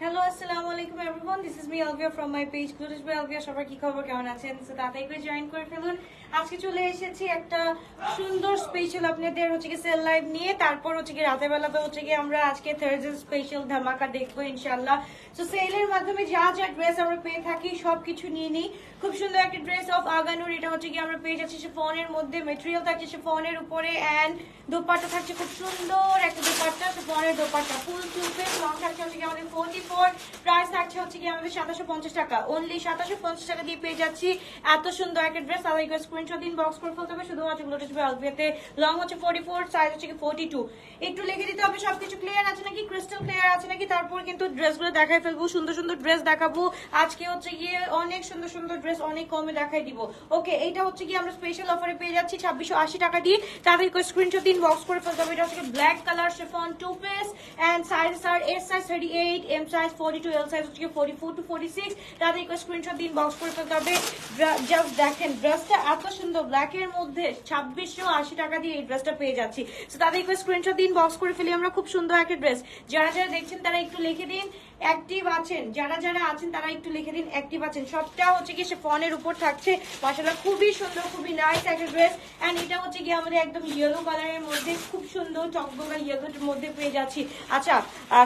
Hello আসসালামু আলাইকুম everyone, this is me Alvia from my page গ্লুটিস বাই আলভিয়া। সবার কি খবর, কেমন আছেন? সো তাড়াতাড়ি করে জয়েন করে ফেলুন। আজকে চলে এসেছি একটা সুন্দর স্পেশাল আপনাদের হচ্ছে কি সেল লাইভ নিয়ে। তারপর হচ্ছে কি রাতের বেলা তো হচ্ছে কি আমরা আজকে থার্সডে স্পেশাল ধামাকা দেখবো ইনশাআল্লাহ। সো সেলের মাধ্যমে যা যা ড্রেস আমরা পেয়ে থাকি সবকিছু নিয়ে নিই। খুব সুন্দর একটা ড্রেস অফ আগানুর, এটা হচ্ছে কি আমরা পেয়ে যাচ্ছি শিফনের মধ্যে, মেটেরিয়াল থাকছে শিফনের উপরে অ্যান্ড দোপাট্টা থাকছে খুব সুন্দর একটা দোপাট্টা, শিফনের দোপাট্টা ফুল চুলপেস, লং থাকছে হচ্ছে কি আমাদের 44, প্রাইস থাকছে হচ্ছে কি আমাদের 2750 টাকা, অনলি 2750 টাকা দিয়ে পেয়ে যাচ্ছি এত সুন্দর একটা ড্রেস। তাহলে স্ক্রিনশট দিন, বক্স করে ফেলতে হবে শুধুমাত্র গ্লোটিস বাই আলভিয়াতে। লং হচ্ছে 44, সাইজ হচ্ছে কি 42। একটু লিখে দিতে হবে সবকিছু ক্লিয়ার আছে নাকি, ক্রিস্টাল ক্লিয়ার আছে নাকি, তারপর কিন্তু ড্রেসগুলো দেখাই ফেলবো। সুন্দর সুন্দর ড্রেস দেখাবো আজকে, হচ্ছে গিয়ে অনেক সুন্দর সুন্দর ড্রেস অনেক কমে দেখাই দিব। ওকে, এটা হচ্ছে কি আমরা স্পেশাল অফারে পেয়ে যাচ্ছি 2680 টাকা দিয়ে। তাদেরকে স্ক্রিনশট দিন, বক্স করে ফেলতে হবে। এটা হচ্ছে black colour chiffon two piece and size আর S size 38, M size 42, L size হচ্ছে 44 to 46। তাদেরকে স্ক্রিনশট দিন, বক্স করে ফেলতে হবে। জাস্ট দেখেন ড্রেসটা এত সুন্দর, ব্ল্যাক এর মধ্যে 2680 টাকা দিয়ে এই ড্রেসটা পেয়ে যাচ্ছি। তো তাদেরকে স্ক্রিনশট দিন, বক্স করে ফেলি আমরা। খুব সুন্দর একটা ড্রেস, যারা যারা দেখছেন তারা একটু লিখে দিন অ্যাক্টিভ আছেন, যারা যারা আছেন তারা একটু লিখে দিন অ্যাক্টিভ আছেন। সবটা হচ্ছে কি শিফনের উপর থাকছে, মাশাআল্লাহ খুবই সুন্দর, খুবই নাইস একটা ড্রেস। এন্ড এটা হচ্ছে কি আমাদের একদম ইয়েলো কালারের মধ্যে, খুব সুন্দর চকমকা ইয়েলোর মধ্যে পেয়ে যাচ্ছি। আচ্ছা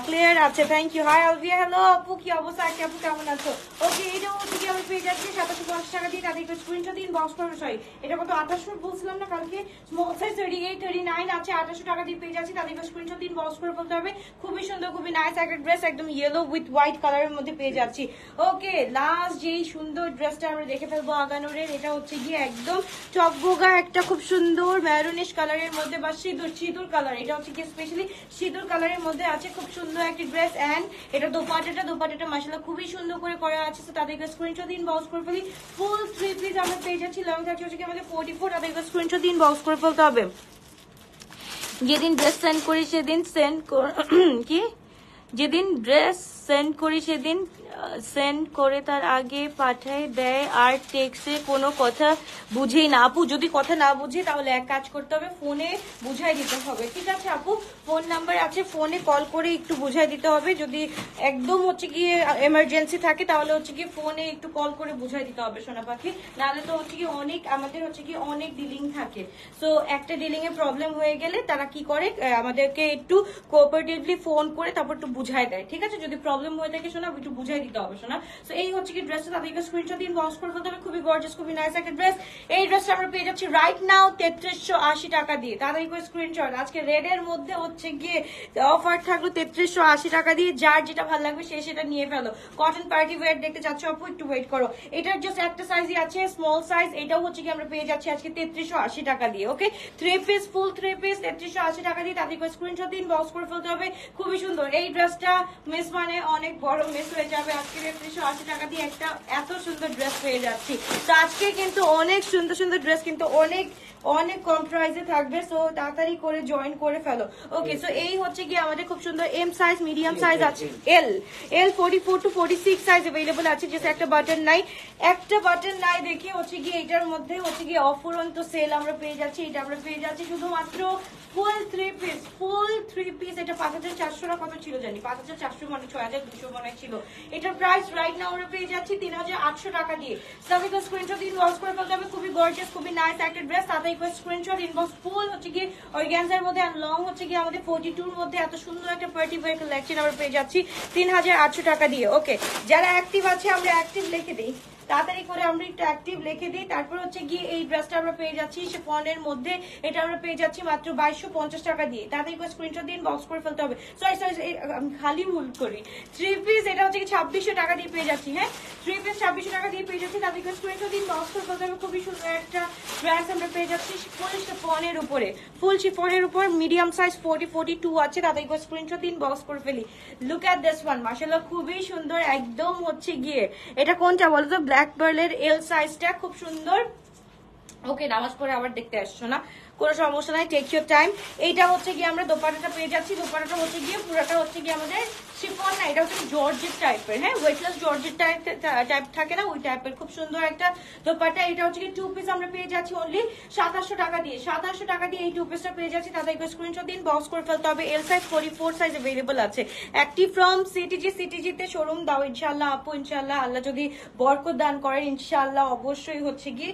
ক্লিয়ার আছে, thank you. Hi Alvia, hello আপু, কি অবস্থা? আপু কেমন আছো? ওকে, এটাও হচ্ছে কি আমরা পেয়ে যাচ্ছি 2750 টাকা দিয়ে। তাদেরকে স্ক্রিনশট দিন, বক্স করবে। সরি, এটা কত 2800 বলছিলাম না কালকে, স্মল সাইজ 38, 39 আছে, 2800 টাকা দিয়ে পেয়ে যাচ্ছি। তাদেরকে স্ক্রিনশট দিন, বক্স করে বলতে হবে। খুবই সুন্দর, খুবই নাইস একটা ড্রেস, একদম ইয়েলো উইথ হোয়াইট কালারের মধ্যে পেয়ে যাচ্ছি। ওকে, লাস্ট যেই সুন্দর ড্রেসটা আমরা দেখে ফেলবো আগানোরের, এটা হচ্ছে গিয়ে একদম চকবোগা একটা খুব সুন্দর ম্যারুনিশ কালারের মধ্যে বা সিঁদুর কালার, এটা হচ্ছে কি স্পেশালি সিঁদুর কালারের মধ্যে আছে। খুব সুন্দর একটা ড্রেস এন্ড এটা দোপাট্টাটা মাশাআল্লাহ খুবই সুন্দর করে করা আছে। তো তাদেরকে স্ক্রিনশট দিন, বক্স করে ফেলি। ফুল থ্রি পিস আমরা পেয়ে যাচ্ছি, লং থাকছে হচ্ছে কি আমাদের 44। তাদেরকে স্ক্রিনশট দিন, বক্স করে ফেলতে হবে। যেদিন ড্রেস সেন্ড করি সেদিন কি যেদিন ড্রেস সেন্ড করি সেদিন সেন্ড করে তার আগে পাঠাই দেয় আর টেক্সে কোনো কথা বুঝেই না। আপু যদি কথা না বুঝে তাহলে এক কাজ করতে হবে, ফোনে বুঝাই দিতে হবে, ঠিক আছে আপু? ফোন নাম্বার আছে, ফোনে কল করে একটু বুঝাই দিতে হবে। যদি একদম হচ্ছে গিয়ে এমার্জেন্সি থাকে তাহলে হচ্ছে গিয়ে ফোনে একটু কল করে বুঝাই দিতে হবে সোনা পাখি, নাহলে তো হচ্ছে কি অনেক আমাদের হচ্ছে কি অনেক ডিলিং থাকে। সো একটা ডিলিং এ প্রবলেম হয়ে গেলে তারা কি করে, আমাদেরকে একটু কোঅপারেটিভলি ফোন করে তারপর একটু বুঝাই দেয়, ঠিক আছে? যদি প্রবলেম হয়ে থাকে শোনা, একটু বুঝাই দিতে হবে শোনা। সো এই হচ্ছে কি ড্রেসটা, তাদেরকে স্ক্রিনশট দিন, বক্স করে ফেলতে হবে। খুবই গর্জিয়াস, খুবই নাইস একটা ড্রেস। এই ড্রেসটা আমরা পেয়ে যাচ্ছি রাইট নাও 3380 টাকা দিয়ে। তাদেরকে স্ক্রিনশট, আজকে রেড এর মধ্যে হচ্ছে গিয়ে অফার থাকলো 3380 টাকা দিয়ে। যার যেটা ভালো লাগবে সে সেটা নিয়ে ফেলো। কটন পার্টি ওয়্যার দেখতে চাচ্ছ আপু, একটু ওয়েট করো। এটার জাস্ট একটা সাইজই আছে, স্মল সাইজ। এটাও হচ্ছে কি আমরা পেয়ে যাচ্ছি আজকে 3380 টাকা দিয়ে। Okay, three piece, full three piece 3380 টাকা দিয়ে। তাদেরকে স্ক্রিনশট দিন, বক্স করে ফেলতে হবে। খুবই সুন্দর এই ড্রেসটা, মিস মানে অনেক বড় মিস হয়ে যাবে। আজকে 3380 টাকা দিয়ে একটা এত সুন্দর ড্রেস পেয়ে যাচ্ছি। তো আজকে কিন্তু অনেক সুন্দর সুন্দর ড্রেস কিন্তু অনেক অনেক কম প্রাইসে থাকবে। সো তাড়াতাড়ি করে জয়েন করে ফেলো। ওকে, সো এই হচ্ছে কি আমাদের খুব সুন্দর এম সাইজ, মিডিয়াম সাইজ আছে, এল 44 to 46 সাইজ अवेलेबल আছে। জাস্ট একটা বাটন নাই দেখে হচ্ছে কি এটার মধ্যে হচ্ছে কি অফুরন্ত সেল আমরা পেয়ে যাচ্ছি। এটা আমরা পেয়ে যাচ্ছি শুধুমাত্র ফুল থ্রি পিস। এটা 5400 না কত ছিল জানি, 5400 মানে 6200 মনে ছিল। এটার প্রাইস রাইট নাও আমরা পেয়ে যাচ্ছি 3800 টাকা দিয়ে। সাবিকা স্ক্রিনশট দিন, বক্স করে ফেলতে হবে। খুবই গর্জিয়াস, খুবই নাইস একটা ড্রেস। তাতে স্ক্রিনশট ইনবক্স। ফুল হচ্ছে কি অর্গানজার মধ্যে আর লং হচ্ছে কি আমাদের 42 এর মধ্যে এত সুন্দর একটা পার্টি ওয়্যার কালেকশন আমরা পেয়ে যাচ্ছি 3800 টাকা দিয়ে। ওকে, যারা অ্যাক্টিভ আছে আমরা অ্যাক্টিভ লিখে দিই, তাড়াতাড়ি করে আমরা একটু অ্যাক্টিভ লিখে দিই। তারপর হচ্ছে গিয়ে এই ড্রেসটা আমরা পেয়ে যাচ্ছি শিফনের মধ্যে, এটা আমরা পেয়ে যাচ্ছি মাত্র 2250 টাকা দিয়ে। তাড়াতাড়ি করে স্ক্রিনশট দিন, বক্স করে ফেলতে হবে। সরি আমি খালি ভুল করি। থ্রি পিস এটা হচ্ছে 2600 টাকা দিয়ে পেয়ে যাচ্ছি। হ্যাঁ, থ্রি পিস 2600 টাকা দিয়ে পেয়ে যাচ্ছি। তাড়াতাড়ি করে স্ক্রিনশট দিন, বক্স করে ফেলতে হবে। খুবই সুন্দর একটা ড্রেস আমরা পেয়ে যাচ্ছি ফুল শিফনের উপরে, ফুল শিফনের উপর মিডিয়াম সাইজ 42 আছে। তাড়াতাড়ি করে স্ক্রিনশট দিন, বক্স করে ফেলি। লুক এট দিস ওয়ান, মাশাআল্লাহ খুবই সুন্দর। একদম হচ্ছে গিয়ে এটা কোনটা বলো তো? ব্ল্যাক পার্লের এল সাইজটা, খুব সুন্দর। ওকে, নামাজ পড়ে আবার দেখতে আসছো না? কোনো সমস্যা নাই, টেক ইউর টাইম। এইটা হচ্ছে গিয়ে আমরা দোপাট্টাটা পেয়ে যাচ্ছি। দোপাট্টাটা হচ্ছে গিয়ে পুরোটা হচ্ছে গিয়ে আমাদের শিফন না, এটা হচ্ছে জর্জেট টাইপের, হ্যাঁ ওয়েটলেস জর্জেট টাইপ থাকে না, ওই টাইপের খুব সুন্দর একটা দোপাট্টা। এটা হচ্ছে কি 2 পিস আমরা পেয়ে যাচ্ছি অনলি 2700 টাকা দিয়ে। 2700 টাকা দিয়ে এই 2 পিসটা পেয়ে যাচ্ছি। তাদেরকে স্ক্রিনশট দিন, বক্স করে ফেলতে হবে। এল সাইজ 44 সাইজ अवेलेबल আছে। অ্যাক্টিভ ফ্রম সিটিজি তে শোরুম দাও ইনশাআল্লাহ আপু, ইনশাআল্লাহ আল্লাহ যদি বরকত দান করেন ইনশাআল্লাহ অবশ্যই হচ্ছে কি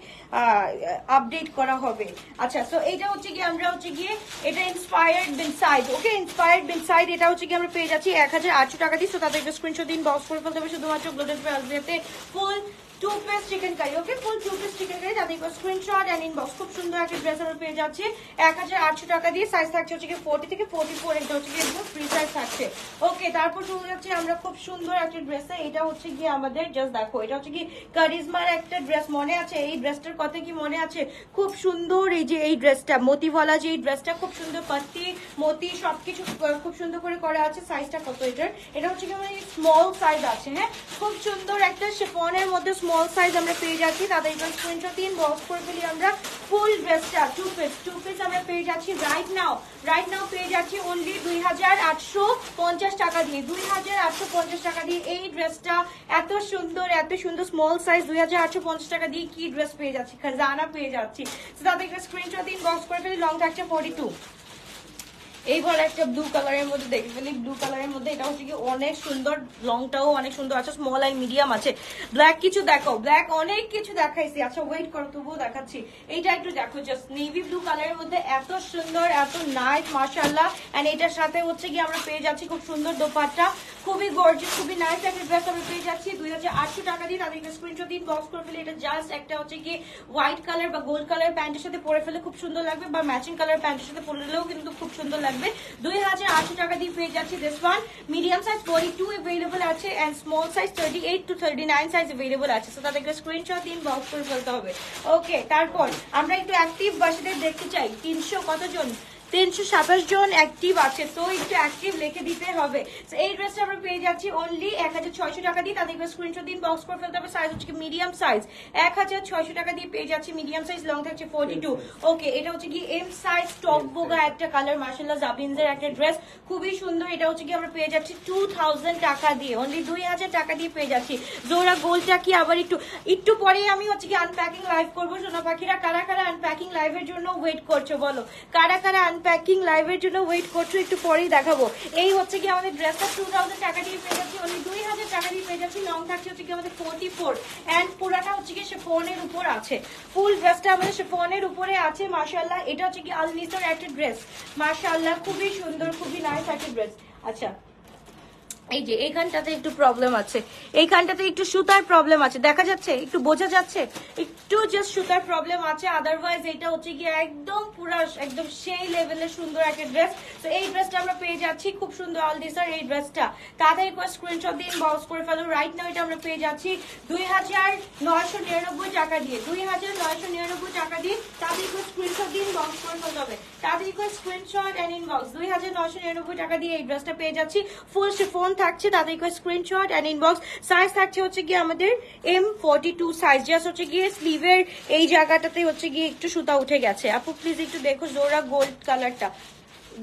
আপডেট করা হবে। আচ্ছা সো এটা হচ্ছে কি আমরা হচ্ছে গিয়ে এটা ইন্সপায়ার্ড বিন সাইড, ওকে ইন্সপায়ার্ড বিন সাইড এটা হচ্ছে কি আমরা পেয়ে যাচ্ছি 1800 টাকা দিয়ে। তো তাদেরকে স্ক্রিনশট দিন, বক্স করে ফেলতে হবে শুধুমাত্র গ্লোটাস বালভিয়াতে ফুল 2 পিস চিকেন কারি, ওকে ফুল 2 পিস চিকেন কারি। তাদেরকে স্ক্রিনশট এন্ড ইনবক্স। খুব সুন্দর একটা ড্রেস আমরা পেয়ে যাচ্ছি 1800 টাকা দিয়ে। সাইজ থাকছে হচ্ছে কি 40 থেকে 44, এটা হচ্ছে কি একদম ফ্রি সাইজ থাকছে। ওকে তারপর চলে যাচ্ছে আমরা খুব সুন্দর একটা ড্রেসে। এটা হচ্ছে কি আমাদের জাস্ট দেখো, এটা হচ্ছে কি কারিজমার একটা ড্রেস, মনে আছে এই ড্রেসটার কথা কি মনে আছে? খুব সুন্দর এই যে এই ড্রেসটা মতিওয়ালা, যে এই ড্রেসটা খুব সুন্দর পাত্তি মতি সবকিছু খুব সুন্দর করে করা আছে। সাইজটা কত এটার? এটা হচ্ছে কি মানে স্মল সাইজ আছে, হ্যাঁ খুব সুন্দর একটা শিফনের মধ্যে স্মল সাইজ আমরা পেয়ে যাচ্ছি। তাদের স্ক্রিনশট দিন, বক্স করে ফেলি আমরা ফুল ড্রেসটা 2 পিস আমরা পেয়ে যাচ্ছি রাইট নাও পেয়ে যাচ্ছি অনলি 2850 টাকা দিয়ে। 2850 টাকা দিয়ে এই ড্রেসটা এত সুন্দর স্মল সাইজ 2850 টাকা দিয়ে কি ড্রেস পেয়ে যাচ্ছি, খাজানা পেয়ে যাচ্ছি। তাদের স্ক্রিনশট দিন, বক্স করে ফেলি। লং থাকছে 42। এইবার একটা ব্লু কালারের মধ্যে দেখে ফেলি, ব্লু কালারের মধ্যে এটা হচ্ছে কি অনেক সুন্দর, লংটাও অনেক সুন্দর আছে, স্মল আর মিডিয়াম আছে। ব্ল্যাক কিছু দেখো, ব্ল্যাক অনেক কিছু দেখাইছি। আচ্ছা ওয়েট করো তবুও দেখাচ্ছি। এইটা একটু দেখো, জাস্ট নেভি ব্লু কালারের মধ্যে এত সুন্দর এত নাইস মাশাআল্লাহ। এন্ড এটার সাথে হচ্ছে কি আমরা পেয়ে যাচ্ছি খুব সুন্দর দোপাট্টা, খুবই গর্জিয়াস খুবই নাইস একটা ড্রেস আমরা পেয়ে যাচ্ছি 2800 টাকা দিয়ে। তাদেরকে স্ক্রিনশট দিন, বক্স করে ফেলি। এটা জাস্ট একটা হচ্ছে কি হোয়াইট কালার বা গোল্ড কালার প্যান্টের সাথে পরে ফেলে খুব সুন্দর লাগবে, বা ম্যাচিং কালার প্যান্টের সাথে পরলেও কিন্তু খুব সুন্দর লাগবে। 2800 টাকা দিয়ে পেয়ে যাচ্ছি this one. Medium size 42 available আছে and small size 38 to 39 size available আছে। সো তাদেরকে স্ক্রিনশট দিন, বক্স করে ফেলতে হবে। ওকে তারপর আমরা একটু অ্যাক্টিভ বাসীদের দেখতে চাই। 300 কতজন? 327 জন অ্যাক্টিভ আছে, তো একটু অ্যাক্টিভ লিখে দিতে হবে। এই ড্রেসটা আমরা পেয়ে যাচ্ছি অনলি 1600 টাকা দিয়ে। তাদেরকে স্ক্রিনশট দিন, বক্স করে ফেলতে হবে। সাইজ হচ্ছে মিডিয়াম সাইজ 1600 টাকা দিয়ে পেয়ে যাচ্ছি মিডিয়াম সাইজ, লং থাকছে 42। ওকে এটা হচ্ছে কি এম সাইজ টপ বোগা একটা কালার, মাশাআল্লাহ জাবিনদের একটা ড্রেস খুবই সুন্দর। এটা হচ্ছে কি আমরা পেয়ে যাচ্ছি 2000 টাকা দিয়ে, অনলি 2000 টাকা দিয়ে পেয়ে যাচ্ছি। জোড়া গোলটা কি আবার একটু পরে আমি হচ্ছে কি আনপ্যাকিং লাইভ করবো। সোনা পাখিরা কারা কারা আনপ্যাকিং লাইভের জন্য ওয়েট করছো বলো, কারা কারা আনপ্যাকিং লাইভের জন্য ওয়েট করছো, একটু পরেই দেখাবো। এই হচ্ছে কি আমাদের ড্রেসটা 2000 টাকা দিয়ে পেয়ে যাচ্ছি, অনলি 2000 টাকা দিয়ে পেয়ে যাচ্ছি। লং থাকছে হচ্ছে কি আমাদের 44 এন্ড পুরাটা হচ্ছে কি শিফনের উপর আছে। ফুল ড্রেসটা আমাদের শিফনের উপরে আছে মাশাআল্লাহ। এটা হচ্ছে কি আল নিসার একটা ড্রেস, মাশাআল্লাহ খুবই সুন্দর খুবই নাইস একটা ড্রেস। আচ্ছা এই যে এইখানটাতে একটু প্রবলেম আছে, এইখানটাতে একটু সুতার প্রবলেম আছে, দেখা যাচ্ছে একটু বোঝা যাচ্ছে, একটু জাস্ট সুতার প্রবলেম আছে। আদারওয়াইজ এটা হচ্ছে কি একদম পুরা একদম সেই লেভেলের সুন্দর একটা ড্রেস। তো এই ড্রেসটা আমরা পেয়ে যাচ্ছি খুব সুন্দর অলদিসার এই ড্রেসটা। তাদের স্ক্রিনশট দিন, বক্স করে ফেলো। রাইট নাও এটা আমরা পেয়ে যাচ্ছি 2999 টাকা দিয়ে, 2999 টাকা দিয়ে। তাদের স্ক্রিনশট দিন, বক্স করে ফেলতে হবে। তাদের স্ক্রিনশট এন্ড ইনবক্স 2999 টাকা দিয়ে এই ড্রেসটা পেয়ে যাচ্ছি। ফুল শিফন থাকছে, তাদের স্ক্রিনশট এন্ড ইনবক্স। সাইজ থাকছে হচ্ছে গিয়ে আমাদের M42 সাইজ। জাস্ট হচ্ছে গিয়ে স্লিভের এই জায়গাটাতে হচ্ছে গিয়ে একটু সুতা উঠে গেছে। আপু প্লিজ একটু দেখো জোড়া গোল্ড কালারটা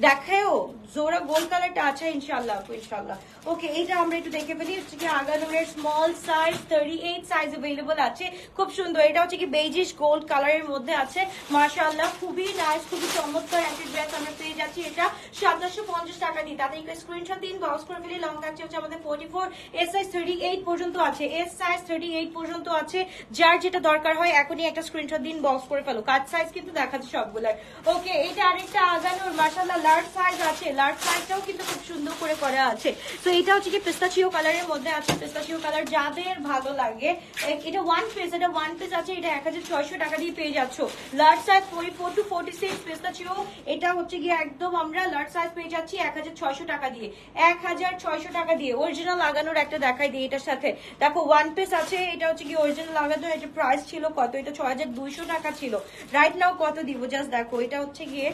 দেখাও, জোড়া গোল্ড কালারটা আছে ইনশাআল্লাহ আপু ইনশাআল্লাহ। ওকে এইটা আমরা একটু দেখে ফেলি। হচ্ছে কি আগানোরের স্মল সাইজ 38 সাইজ अवेलेबल আছে, খুব সুন্দর। এটা হচ্ছে কি বেজিশ গোল্ড কালারের মধ্যে আছে মাশাআল্লাহ, খুবই নাইস খুবই চমৎকার একটা ড্রেস আমরা পেয়ে যাচ্ছি। এটা 2750 টাকা দিয়ে। তাদের স্ক্রিনশট দিন, বক্স করে ফেলি। লং থাকছে হচ্ছে আমাদের 44, এস সাইজ 38 পর্যন্ত আছে, এস সাইজ 38 পর্যন্ত আছে। যার যেটা দরকার হয় এখনই একটা স্ক্রিনশট দিন, বক্স করে ফেলো। কাট সাইজ কিন্তু দেখাচ্ছে সবগুলার। ওকে এটা আরেকটা আগানোর মাশাআল্লাহ লার্জ সাইজ আছে, লার্জ সাইজটাও কিন্তু খুব সুন্দর করে করা আছে। তো এটা হচ্ছে কি পিস্তাচিও কালারের মধ্যে আছে, পিস্তাচিও কালার যাদের ভালো লাগে। এটা ওয়ান পিস আছে, এটা 1600 টাকা দিয়ে পেয়ে যাচ্ছ। লার্জ সাইজ 44 to 46 পিস্তাচিও, এটা হচ্ছে কি একদম আমরা লার্জ সাইজ পেয়ে যাচ্ছি 1600 টাকা দিয়ে, 1600 টাকা দিয়ে। অরিজিনাল লাগানোর একটা দেখাই দিই এটার সাথে। দেখো ওয়ান পিস আছে, এটা হচ্ছে কি অরিজিনাল লাগানোর। এটা প্রাইস ছিল কত? এটা 6200 টাকা ছিল। রাইট নাও কত দিব জাস্ট দেখো। এটা হচ্ছে গিয়ে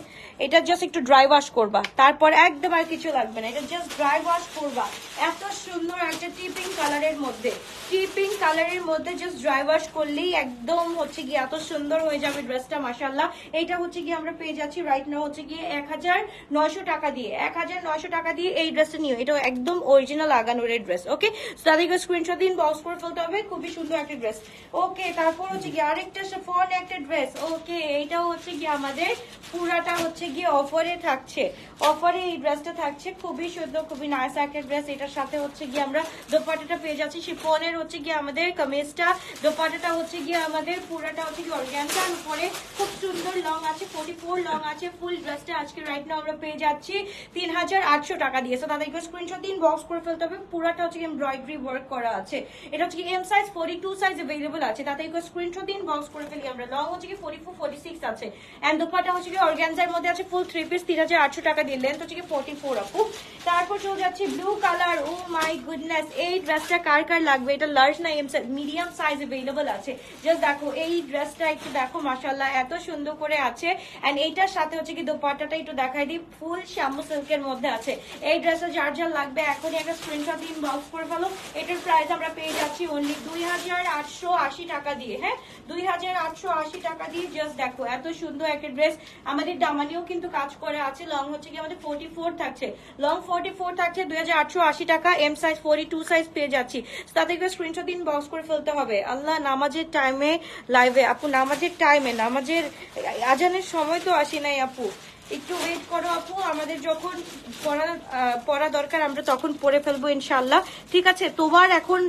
এটা জাস্ট একটু ড্রাই ওয়াশ করবা, তারপর একদম আর কিছু লাগবে না, এটা জাস্ট ড্রাই ওয়াশ করবা। এত সুন্দর একটা টিপিং কালারের মধ্যে, টিপিং কালারের মধ্যে জাস্ট ড্রাই ওয়াশ করলেই একদম হচ্ছে গিয়ে এত সুন্দর হয়ে যাবে ড্রেসটা মাশাআল্লাহ। এইটা হচ্ছে গিয়ে আমরা পেয়ে যাচ্ছি রাইট নাও হচ্ছে গিয়ে 1900 টাকা দিয়ে, 1900 টাকা দিয়ে এই ড্রেসটা নিও। এটা একদম অরিজিনাল আগানোরের ড্রেস। ওকে, তাদেরকে স্ক্রিনশট দিন, বক্স করে ফেলতে হবে। খুবই সুন্দর একটা ড্রেস। ওকে, তারপর হচ্ছে গিয়ে আরেকটা শিফন একটা ড্রেস। ওকে, এইটাও হচ্ছে গিয়ে আমাদের পুরাটা হচ্ছে গিয়ে অফারে থাকছে, অফারে এই ড্রেসটা থাকছে। খুবই সুন্দর, খুবই নাইস একটা ড্রেস। এটার সাথে হচ্ছে গিয়ে আমরা দোপাট্টাটা পেয়ে যাচ্ছি শিফনের হচ্ছে গিয়ে আমাদের কামিজটা, দোপাট্টাটা হচ্ছে গিয়ে আমাদের পুরাটা হচ্ছে গিয়ে অর্গানজার উপরে খুব সুন্দর লং আছে, 44 লং আছে। ফুল ড্রেসটা আজকে রাইট নাও আমরা পেয়ে যাচ্ছি 3800 টাকা দিয়ে। সো তাদেরকে স্ক্রিনশট দিন, বক্স করে ফেলতে হবে। পুরাটা হচ্ছে এমব্রয়ডারি ওয়ার্ক করা আছে। এটা হচ্ছে এম সাইজ 42 সাইজ अवेलेबल আছে। তাদেরকে স্ক্রিনশট দিন, বক্স করে ফেলি আমরা। লং হচ্ছে কি 44 46 আছে, এন্ড দোপাট্টা হচ্ছে কি অর্গানজার মধ্যে আছে। ফুল 3 পিস 3800 টাকা দিয়ে। লেন্থ হচ্ছে কি 44 আপু। তারপর চলে যাচ্ছে blue colour. Oh my goodness, এই ড্রেসটা কার কার লাগবে? এটা লার্জ না M size, medium size available আছে। জাস্ট দেখো এই ড্রেসটা একটু দেখো মাশাআল্লাহ, এত সুন্দর করে আছে। এন্ড এইটার সাথে হচ্ছে কি দোপাট্টাটা একটু দেখাই দিই, ফুল শ্যামু সিল্কের মধ্যে আছে। এই ড্রেসটা যার যার লাগবে এখনই একটা স্ক্রিনশট দিন, বক্স করে ফেলো। এটার প্রাইস আমরা পেয়ে যাচ্ছি অনলি 2880 টাকা দিয়ে। হ্যাঁ, 2880 টাকা দিয়ে। জাস্ট দেখো এত সুন্দর একটা ড্রেস। আমাদের দামানিও কিন্তু কাজ করে আছে। লং হচ্ছে কি আমাদের 44 থাকছে, লং 44 থাকছে, 2880 টাকা। এম সাইজ 42 সাইজ পেয়ে যাচ্ছি। তাদেরকে স্ক্রিনশট দিন, বক্স করে ফেলতে হবে। আল্লাহ, নামাজের টাইমে লাইভে আপু, নামাজের টাইমে, নামাজের আজানের সময় তো আসি নাই আপু, একটু ওয়েট করো আপু। আমাদের যখন পড়া দরকার আমরা তখন পড়ে ফেলবো ইনশাল্লাহ, ঠিক আছে? তোমার এখন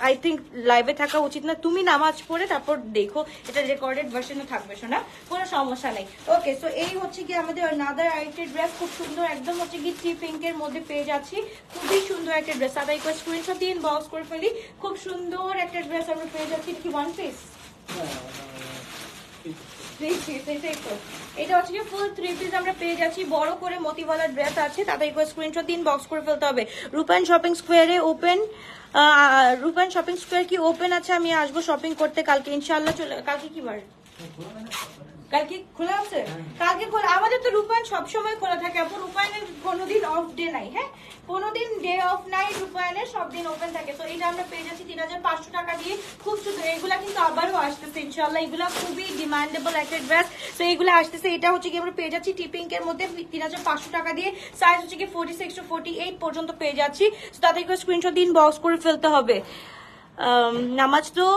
আই থিঙ্ক লাইভে থাকা উচিত না, তুমি নামাজ পড়ে তারপর দেখো, এটা রেকর্ডেড ভার্সনে থাকবে শোনা, কোনো সমস্যা নেই। ওকে, সো এই হচ্ছে কি আমাদের আনাদার আরেকটা ড্রেস, খুব সুন্দর একদম হচ্ছে কি টি পিঙ্কের মধ্যে পেয়ে যাচ্ছি। খুবই সুন্দর একটা ড্রেস। তাদের একটু স্ক্রিনশট দিন, বক্স করে ফেলি। খুব সুন্দর একটা ড্রেস আমরা পেয়ে যাচ্ছি। কি ওয়ান পিস? এটা হচ্ছে ফুল 3 পিস আমরা পেয়ে যাচ্ছি। বড় করে মতিওয়ালা ড্রেস আছে। তাদের স্ক্রিনশট দিন, বক্স করে ফেলতে হবে। রূপায়ণ শপিং স্কোয়ারে ওপেন, রূপায়ণ শপিং স্কোয়ার কি ওপেন আছে? আমি আসবো শপিং করতে কালকে ইনশাআল্লাহ। কালকে কি বার? কালকে খোলা আছে? কালকে খোলা। আমাদের তো রূপায়ণ সবসময় খোলা থাকে আপু, রূপায়ণের কোনোদিন অফ ডে নাই। হ্যাঁ, কোনোদিন ডে অফ নাই, রূপায়ণের সব দিন ওপেন থাকে। তো এটা আমরা পেয়ে যাচ্ছি 3500 টাকা দিয়ে। খুব সুন্দর। এগুলা কিন্তু আবারও আসতেছে ইনশাআল্লাহ, এগুলা খুবই ডিমান্ডেবল একটা ড্রেস। তো এগুলো আসতেছে। এটা হচ্ছে কি আমরা পেয়ে যাচ্ছি টি পিঙ্কের মধ্যে 3500 টাকা দিয়ে। সাইজ হচ্ছে কি 46 to 48 পর্যন্ত পেয়ে যাচ্ছি। তাদেরকে স্ক্রিনশট দিন, বক্স করে ফেলতে হবে। নামাজ তো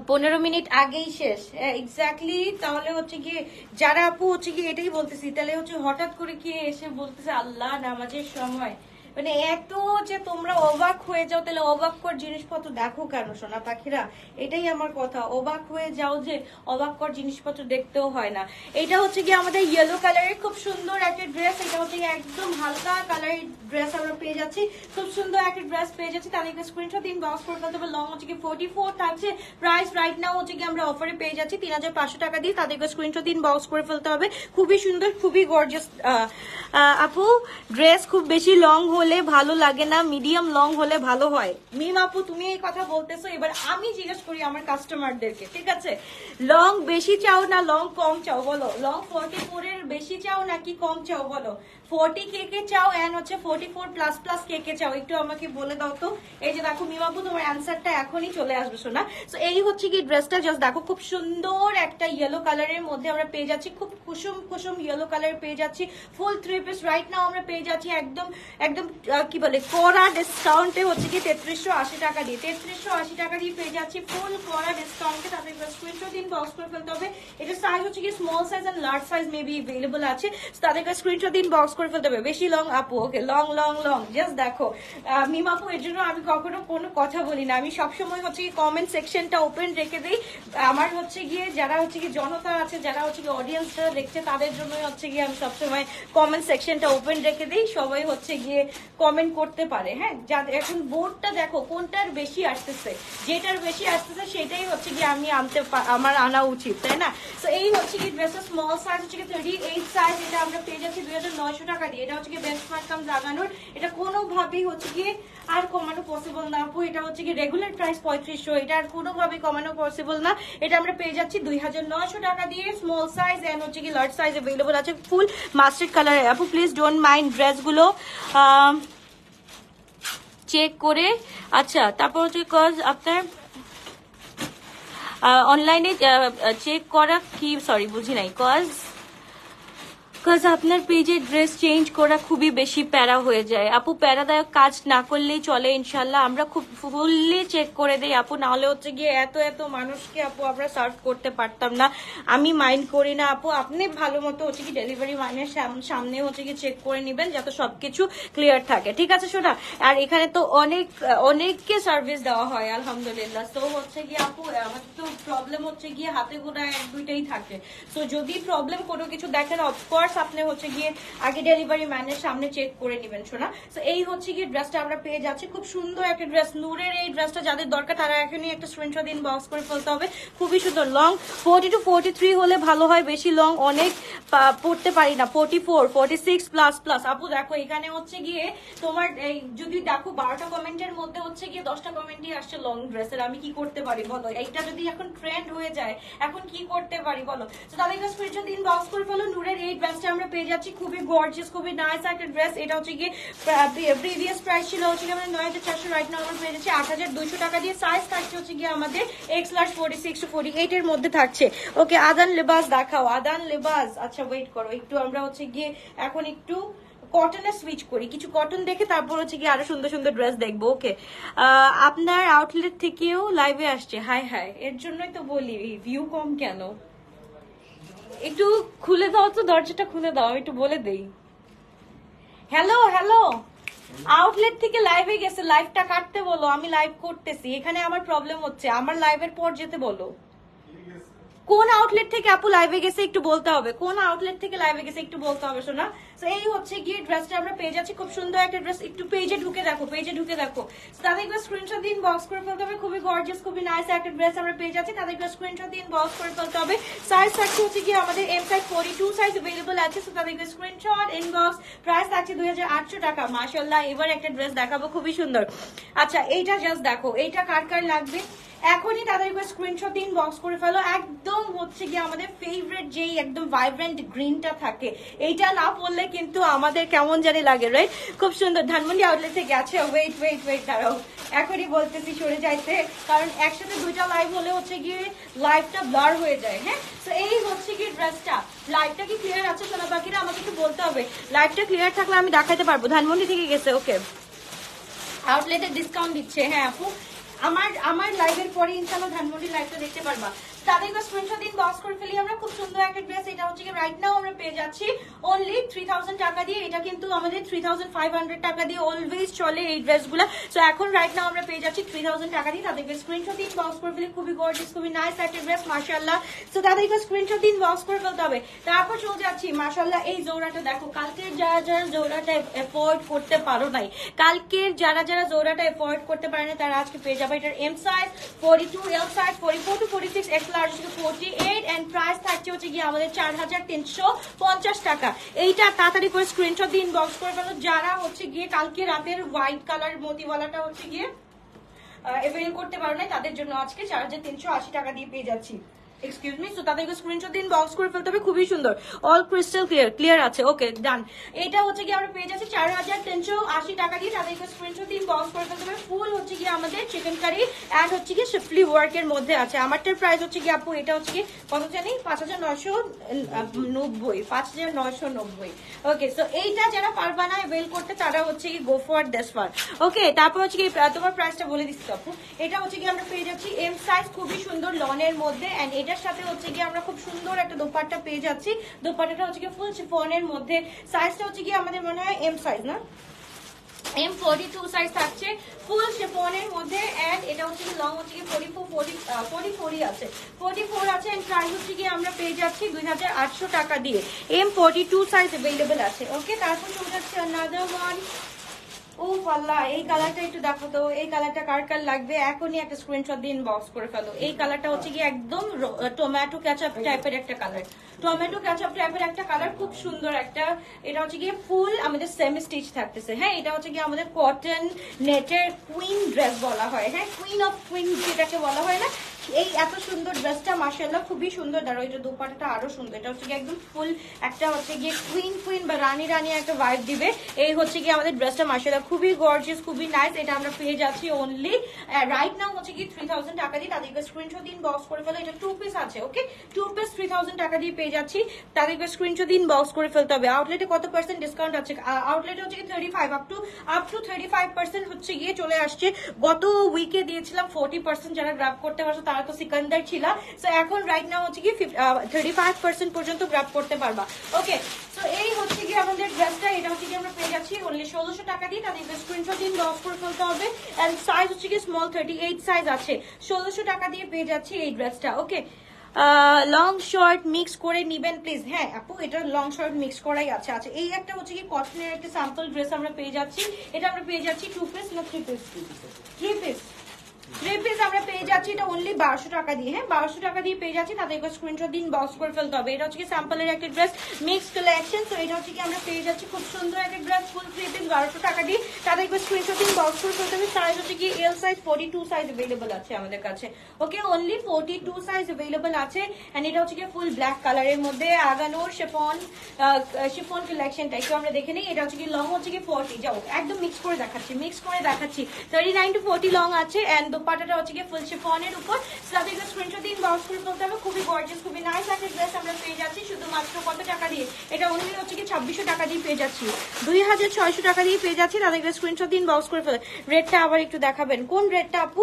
15 মিনিট আগেই শেষ, এক্স্যাক্টলি। তাহলে হচ্ছে গিয়ে যারা আপু হচ্ছে গিয়ে এটাই বলতেছি, তাহলে হচ্ছে হঠাৎ করে কি এসে বলতেছে আল্লাহ নামাজের সময়, মানে এত যে তোমরা অবাক হয়ে যাও, তাহলে অবাককর জিনিসপত্র দেখো কেন সোনা পাখিরা? এটাই আমার কথা, অবাক হয়ে যাও যে অবাককর জিনিসপত্র দেখতেও হয় না। এটা হচ্ছে কি আমাদের ইয়েলো কালারের খুব সুন্দর একটা ড্রেস। এটা হচ্ছে একদম হালকা কালারের ড্রেস আমরা পেয়ে যাচ্ছি। খুব সুন্দর একটা ড্রেস পেয়ে যাচ্ছি। তাদেরকে স্ক্রিনশট দিন, বক্স করে ফেলতে হবে। লং হচ্ছে কি 44 থাকছে। প্রাইস রাইট নাও হচ্ছে কি আমরা অফারে পেয়ে যাচ্ছি 3500 টাকা দিয়ে। তাদেরকে স্ক্রিনশট দিন, বক্স করে ফেলতে হবে। খুবই সুন্দর, খুবই গর্জিয়াস। আপু ড্রেস খুব বেশি লং হলে ভালো লাগে না, মিডিয়াম লং হলে ভালো হয়। মিম আপু তুমি এই কথা বলতেছো, এবার আমি জিজ্ঞেস করি আমার কাস্টমারদেরকে, ঠিক আছে? লং বেশি চাও না লং কম চাও বলো? লং 44 এর বেশি চাও নাকি কম চাও বলো? 40 কে চাও এন্ড হচ্ছে 44 প্লাস প্লাস কে চাও? একটু আমাকে বলে দাও তো। এই যে দেখো মিম আপু, তোমার অ্যান্সারটা এখনই চলে আসবে শোনা। সো এই হচ্ছে কি ড্রেসটা, জাস্ট দেখো খুব সুন্দর একটা ইয়েলো কালারের মধ্যে আমরা পেয়ে যাচ্ছি। খুব কুসুম কুসুম ইয়েলো কালার পেয়ে যাচ্ছি। ফুল 3 পিস রাইট নাও আমরা পেয়ে যাচ্ছি একদম একদম কি বলে কড়া ডিসকাউন্টে হচ্ছে কি 3380 টাকা দিয়ে। 3380 টাকা দিয়ে পেয়ে যাচ্ছি ফুল কড়া ডিসকাউন্টে। তাদের স্ক্রিনশট দিন, বক্স করে ফেলতে হবে। এটা সাইজ হচ্ছে কি small size and large size maybe available আছে। তাদের স্ক্রিনশট দিন, বক্স করে ফেলতে হবে। বেশি লং আপু? ওকে, লং লং লং। জাস্ট দেখো মিম আপু, এর জন্য আমি কখনো কোনো কথা বলি না। আমি সবসময় হচ্ছে কি কমেন্ট সেকশনটা ওপেন রেখে দিই। আমার হচ্ছে গিয়ে যারা হচ্ছে কি জনতা আছে, যারা হচ্ছে কি অডিয়েন্সরা দেখছে, তাদের জন্যই হচ্ছে গিয়ে আমি সবসময় কমেন্ট সেকশনটা ওপেন রেখে দিই। সবাই হচ্ছে গিয়ে কমেন্ট করতে পারে। হ্যাঁ, এখন বোর্ডটা দেখো কোনটার বেশি আসতেছে, যেটার বেশি আসতেছে সেটাই হচ্ছে কি আমি আমার আনা উচিত, তাই না? তো এই হচ্ছে কি ড্রেসের স্মল সাইজ হচ্ছে কি 38 সাইজ, এটা আমরা পেয়ে যাচ্ছি 2900 টাকা দিয়ে। এটা হচ্ছে কি বেঞ্চমার্ক কাম লাগানোর, এটা কোনোভাবেই হচ্ছে কি আর কমানো পসিবল না আপু। এটা হচ্ছে কি রেগুলার প্রাইস 3500, এটা আর কোনোভাবেই কমানো পসিবল না। এটা আমরা পেয়ে যাচ্ছি 2900 টাকা দিয়ে। স্মল সাইজ এন্ড হচ্ছে কি লার্জ সাইজ अवेलेबल আছে, ফুল মাস্টার্ড কালারে। আপু প্লিজ ডোন্ট মাইন্ড ড্রেসগুলো চেক করে। আচ্ছা, তারপর হচ্ছে কজ আপনার অনলাইনে চেক করা কি, সরি বুঝি নাই, কজ আপনার পেজে ড্রেস চেঞ্জ করা খুবই বেশি প্যারা হয়ে যায় আপু। প্যারাদায়ক কাজ না করলেই চলে, ইনশাল্লাহ আমরা খুব ফুললি চেক করে দেই আপু। না হলে হচ্ছে গিয়ে এত এত মানুষকে আপু আমরা সার্ভ করতে পারতাম না। আমি মাইন্ড করি না আপু, আপনি ভালো মতো হচ্ছে কি ডেলিভারি ম্যানের সামনে হচ্ছে কি চেক করে নেবেন যাতে সবকিছু ক্লিয়ার থাকে, ঠিক আছে শোনা? আর এখানে তো অনেককে সার্ভিস দেওয়া হয় আলহামদুলিল্লাহ। তো হচ্ছে কি আপু আমাদের তো প্রবলেম হচ্ছে গিয়ে হাতে গোনা এক দুইটাই থাকে। তো যদি প্রবলেম কোনো কিছু দেখেন অফকোর্স আপনি হচ্ছে গিয়ে আগে ডেলিভারি ম্যানের সামনে চেক করে নেবেন শোনা। তো এই হচ্ছে গিয়ে ড্রেসটা আমরা পেয়ে যাচ্ছি, খুব সুন্দর একটা ড্রেস। নূরের এই ড্রেসটা যাদের দরকার তারা এখনই একটা স্ক্রিনশট ইনবক্স করে ফেলতে হবে। খুবই সুন্দর, লং 40 to 43 হলে ভালো হয়, বেশি লং অনেক পড়তে পারি না। 44 46 প্লাস প্লাস আপু দেখো এখানে হচ্ছে গিয়ে তোমার এই যদি দেখো 12টা কমেন্টের মধ্যে হচ্ছে গিয়ে 10টা কমেন্টই আসছে লং ড্রেসের। আমি কি করতে পারি বলো? এইটা যদি এখন ট্রেন্ড হয়ে যায় এখন কি করতে পারি বলো? তো তাদেরকে স্ক্রিনশট ইনবক্স করে ফেলো। নূরের এই ড্রেসটা আমরা পেয়ে যাচ্ছি, খুবই গর্জিয়াস, খুবই নাইস একটা ড্রেস। এটা হচ্ছে গিয়ে প্রিভিয়াস প্রাইস ছিল হচ্ছে গিয়ে আমাদের 9400, রাইট নাও আমরা পেয়ে যাচ্ছি 8200 টাকা দিয়ে। সাইজ থাকছে হচ্ছে গিয়ে আমাদের এক্স লার্জ 46 to 48 এর মধ্যে থাকছে। ওকে, আদান লেবাস দেখাও, আদান লেবাস। আচ্ছা ওয়েট করো একটু, আমরা হচ্ছে গিয়ে এখন একটু কটনে সুইচ করি, কিছু কটন দেখে তারপর হচ্ছে গিয়ে আরো সুন্দর সুন্দর ড্রেস দেখবো। ওকে, আপনার আউটলেট থেকেও লাইভে আসছে, হাই হাই, এর জন্যই তো বলি ভিউ কম কেন। একটু খুলে দাও তো, দরজাটা খুলে দাও, একটু বলে দেই। হ্যালো হ্যালো, আউটলেট থেকে লাইভে গেছে, লাইভটা কাটতে বলো, আমি লাইভ করতেছি, এখানে আমার প্রবলেম হচ্ছে, আমার লাইভের পর যেতে বলো। কোন আউটলেট থেকে আপু লাইভে গেছে একটু বলতে হবে, কোন আউটলেট থেকে লাইভে গেছে একটু বলতে হবে শোনা। তো এই হচ্ছে গিয়ে ড্রেসটা আমরা পেয়ে যাচ্ছি, খুব সুন্দর একটা ড্রেস। একটু পেজে ঢুকে দেখো, পেজে ঢুকে দেখো, তাদের একবার স্ক্রিনশট দিন বক্স করে ফেলতে হবে। খুবই গর্জিয়াস, খুবই নাইস একটা ড্রেস আমরা পেয়ে যাচ্ছি, তাদের একবার স্ক্রিনশট দিন বক্স করে ফেলতে হবে। সাইজ থাকছে হচ্ছে গিয়ে আমাদের এম সাইজ 42 সাইজ अवेलेबल আছে। তো তাদের একবার স্ক্রিনশট ইনবক্স। প্রাইস থাকছে 2800 টাকা। মাশাআল্লাহ, এবার একটা ড্রেস দেখাবো খুবই সুন্দর। আচ্ছা এইটা জাস্ট দেখো, এইটা কার কার লাগবে এখনই তাদের স্ক্রিনশট দিন বক্স করে ফেলো। একদম হচ্ছে গিয়ে আমাদের ফেভারিট যেই একদম ভাইব্রেন্ট গ্রিনটা থাকে, এইটা না পড়লে কিন্তু আমাদের কেমন জানি লাগে, রাইট? খুব সুন্দর, ধানমন্ডি আউটলেট থেকে আছে। ওয়েট ওয়েট ওয়েট, দাঁড়াও, এখনই বলতেছি সরে যাইতে, কারণ একসাথে দুইটা লাইভ হলে হচ্ছে গিয়ে লাইভটা ব্লার হয়ে যায়। হ্যাঁ, তো এই হচ্ছে গিয়ে ড্রেসটা। লাইভটা কি ক্লিয়ার আছে সোনা বাকিরা? আমাকে একটু বলতে হবে, লাইভটা ক্লিয়ার থাকলে আমি দেখাতে পারবো। ধানমন্ডি থেকে গেছে, ওকে, আউটলেটে ডিসকাউন্ট দিচ্ছে। হ্যাঁ আপু, আমার লাইভের পরে ইনশাআল্লাহ ধানমন্ডি লাইভটা দেখতে পারবা। তাদেরকে স্ক্রিনশট দিন বক্স করে ফেলি আমরা। খুব সুন্দর একটা ড্রেস, এটা হচ্ছে কি রাইট নাও আমরা পেয়ে যাচ্ছি অনলি 3000 টাকা দিয়ে। এটা কিন্তু আমাদের 3500 টাকা দিয়ে অলওয়েজ চলে এই ড্রেসগুলো। সো এখন রাইট নাও আমরা পেয়ে যাচ্ছি 3000 টাকা দিয়ে। তাদেরকে স্ক্রিনশট দিন বক্স করে ফেলি, খুবই গর্জিয়াস, খুবই নাইস একটা ড্রেস মাশাআল্লাহ। সো তাদেরকে স্ক্রিনশট দিন বক্স করে ফেলতে হবে। তারপর চলে যাচ্ছি মাশাআল্লাহ এই জোড়াটা দেখো, কালকে যারা যারা জোড়াটা এফোর্ড করতে পারো নাই, কালকে যারা যারা জোড়াটা এফোর্ড করতে পারে না তারা আজকে পেয়ে যাবে। এটার M size 42, L size 44 to 46, X large 48 and price থাকছে হচ্ছে গিয়ে আমাদের 4350 টাকা। এইটা তাড়াতাড়ি করে স্ক্রিনশট দিন বক্স করে ফেলো যারা হচ্ছে গিয়ে কালকে রাতের হোয়াইট কালার মতিওয়ালাটা হচ্ছে গিয়ে এভেল করতে পারো না, তাদের জন্য আজকে 4380 টাকা দিয়ে পেয়ে যাচ্ছি। এক্সকিউজ মি, সো তাদেরকে স্ক্রিনশট দিন বক্স করে ফেলতে হবে। খুবই সুন্দর, অল ক্রিস্টাল ক্লিয়ার আছে। ওকে ডান, এটা হচ্ছে কি আমরা পেয়ে যাচ্ছি 4380 টাকা দিয়ে। তাদেরকে স্ক্রিনশট দিন বক্স করে ফেলতে হবে। ফুল হচ্ছে কি আমাদের চিকেন কারি এন্ড হচ্ছে কি শিফলি ওয়ার্কের মধ্যে আছে। আমারটার প্রাইস হচ্ছে কি আপু, এটা হচ্ছে কি কত জানি 5990। ওকে, সো এইটা যারা পারবা না বেল করতে তারা হচ্ছে কি গো ফর দিস ওয়ান। ওকে, তারপর হচ্ছে কি তোমার প্রাইসটা বলে দিচ্ছি আপু। এটা হচ্ছে কি আমরা পেয়ে যাচ্ছি এম সাইজ, খুবই সুন্দর লনের মধ্যে এন্ড এটার সাথে হচ্ছে কি আমরা খুব সুন্দর একটা দোপাট্টা পেয়ে যাচ্ছি। দোপাট্টাটা হচ্ছে কি ফুল শিফনের মধ্যে। সাইজটা হচ্ছে কি আমাদের মনে হয় এম সাইজ না, M42 সাইজ থাকছে ফুল শিফনের মধ্যে এন্ড এটা হচ্ছে কি লং হচ্ছে কি 44 আছে, 44 আছে এন্ড প্রাইস হচ্ছে কি আমরা পেয়ে যাচ্ছি 2800 টাকা দিয়ে। M42 সাইজ अवेलेबल আছে। ওকে, তারপর চলে যাচ্ছে another one। ও পাল্লা, এই কালারটা একটু দেখো তো, এই কালারটা কার কার লাগবে এখনই একটা স্ক্রিনশট দিয়ে ইনবক্স করে ফেলো। এই কালারটা হচ্ছে কি একদম টমেটো ক্যাচআপ টাইপের একটা কালার, টমেটো ক্যাচআপ টাইপের একটা কালার, খুব সুন্দর একটা। এটা হচ্ছে গিয়ে ফুল আমাদের সেমি স্টিচ থাকতেছে। হ্যাঁ, এটা হচ্ছে গিয়ে আমাদের কটন নেটের কুইন ড্রেস বলা হয়। হ্যাঁ, কুইন অফ কুইন যেটাকে বলা হয় না, এই এত সুন্দর ড্রেসটা মাশাআল্লাহ খুবই সুন্দর। দাঁড়ো, এটা দোপাট্টাটা আরো সুন্দর। এটা হচ্ছে গিয়ে একদম ফুল একটা হচ্ছে গিয়ে কুইন কুইন বা রানী রানী একটা ভাইব দিবে। এই হচ্ছে গিয়ে আমাদের ড্রেসটা মাশাআল্লাহ খুবই গর্জিয়াস, খুবই নাইস। এটা আমরা পেয়ে যাচ্ছি অনলি রাইট নাও হচ্ছে কি 3000 টাকা দিয়ে। তাদেরকে স্ক্রিনশট দিন বক্স করে ফেলো। এটা 2 পিস আছে, ওকে, 2 পিস 3000 টাকা দিয়ে পেয়ে যাচ্ছি। তাদেরকে স্ক্রিনশট দিন বক্স করে ফেলতে হবে। আউটলেটে কত পার্সেন্ট ডিসকাউন্ট আছে? আউটলেটে হচ্ছে কি 35 আপ টু 35% হচ্ছে গিয়ে চলে আসছে। গত উইকে দিয়েছিলাম 40%। যারা গ্র্যাব করতে পারছো তারা তো সিকান্দার ছিল। সো এখন রাইট নাও হচ্ছে কি 35% পর্যন্ত গ্র্যাব করতে পারবা। ওকে, সো এই হচ্ছে কি আমাদের ড্রেসটা। এটা হচ্ছে কি আমরা পেয়ে যাচ্ছি অনলি 1600 টাকা দিয়ে। তাদেরকে স্ক্রিনশট দিন বক্স করে ফেলতে হবে। এন্ড সাইজ হচ্ছে কি স্মল 38 সাইজ আছে। 1600 টাকা দিয়ে পেয়ে যাচ্ছি এই ড্রেসটা। ওকে, লং শর্ট মিক্স করে নিবেন প্লিজ। হ্যাঁ আপু, এটা লং শর্ট মিক্স করাই আছে। আচ্ছা, এই একটা হচ্ছে কি কটনের একটা স্যাম্পল ড্রেস আমরা পেয়ে যাচ্ছি। এটা আমরা পেয়ে যাচ্ছি 2 পিস না 3 পিস? 3 পিস, 3 পিস আমরা পেয়ে যাচ্ছি। এটা অনলি 1200 টাকা দিয়ে। হ্যাঁ, 1200 টাকা দিয়ে পেয়ে যাচ্ছি। তাদেরকে স্ক্রিনশট দিন বক্স করে ফেলতে হবে। এটা হচ্ছে কি স্যাম্পলের একটা ড্রেস মিক্স কালেকশন। তো এটা হচ্ছে কি আমরা পেয়ে যাচ্ছি খুব সুন্দর একটা ড্রেস ফুল 3 পিস 1200 টাকা দিয়ে। তাদেরকে স্ক্রিনশট দিন বক্স করে ফেলতে হবে। সাইজ হচ্ছে কি এল সাইজ 42 সাইজ अवेलेबल আছে আমাদের কাছে। ওকে, অনলি 42 সাইজ अवेलेबल আছে। এন্ড এটা হচ্ছে কি ফুল ব্ল্যাক কালারের মধ্যে আগানোর শিফন কালেকশনটা একটু আমরা দেখে নিই। এটা হচ্ছে কি লং হচ্ছে কি 40, যাও একদম মিক্স করে দেখাচ্ছি 39 to 40 লং আছে। এন্ড দোপাট্টাটা হচ্ছে কি ফুল শিফনের উপর। তাদেরকে স্ক্রিনশট দিন বক্স করে ফেলতে হবে। খুবই গর্জিয়াস, খুবই নাইস একটা ড্রেস আমরা পেয়ে যাচ্ছি শুধুমাত্র কত টাকা দিয়ে? এটা অনলি হচ্ছে কি 2600 টাকা দিয়ে পেয়ে যাচ্ছি, 2600 টাকা দিয়ে পেয়ে যাচ্ছি। তাদেরকে স্ক্রিনশট দিন বক্স করে ফেলে। রেটটা আবার একটু দেখাবেন, কোন রেটটা আপু?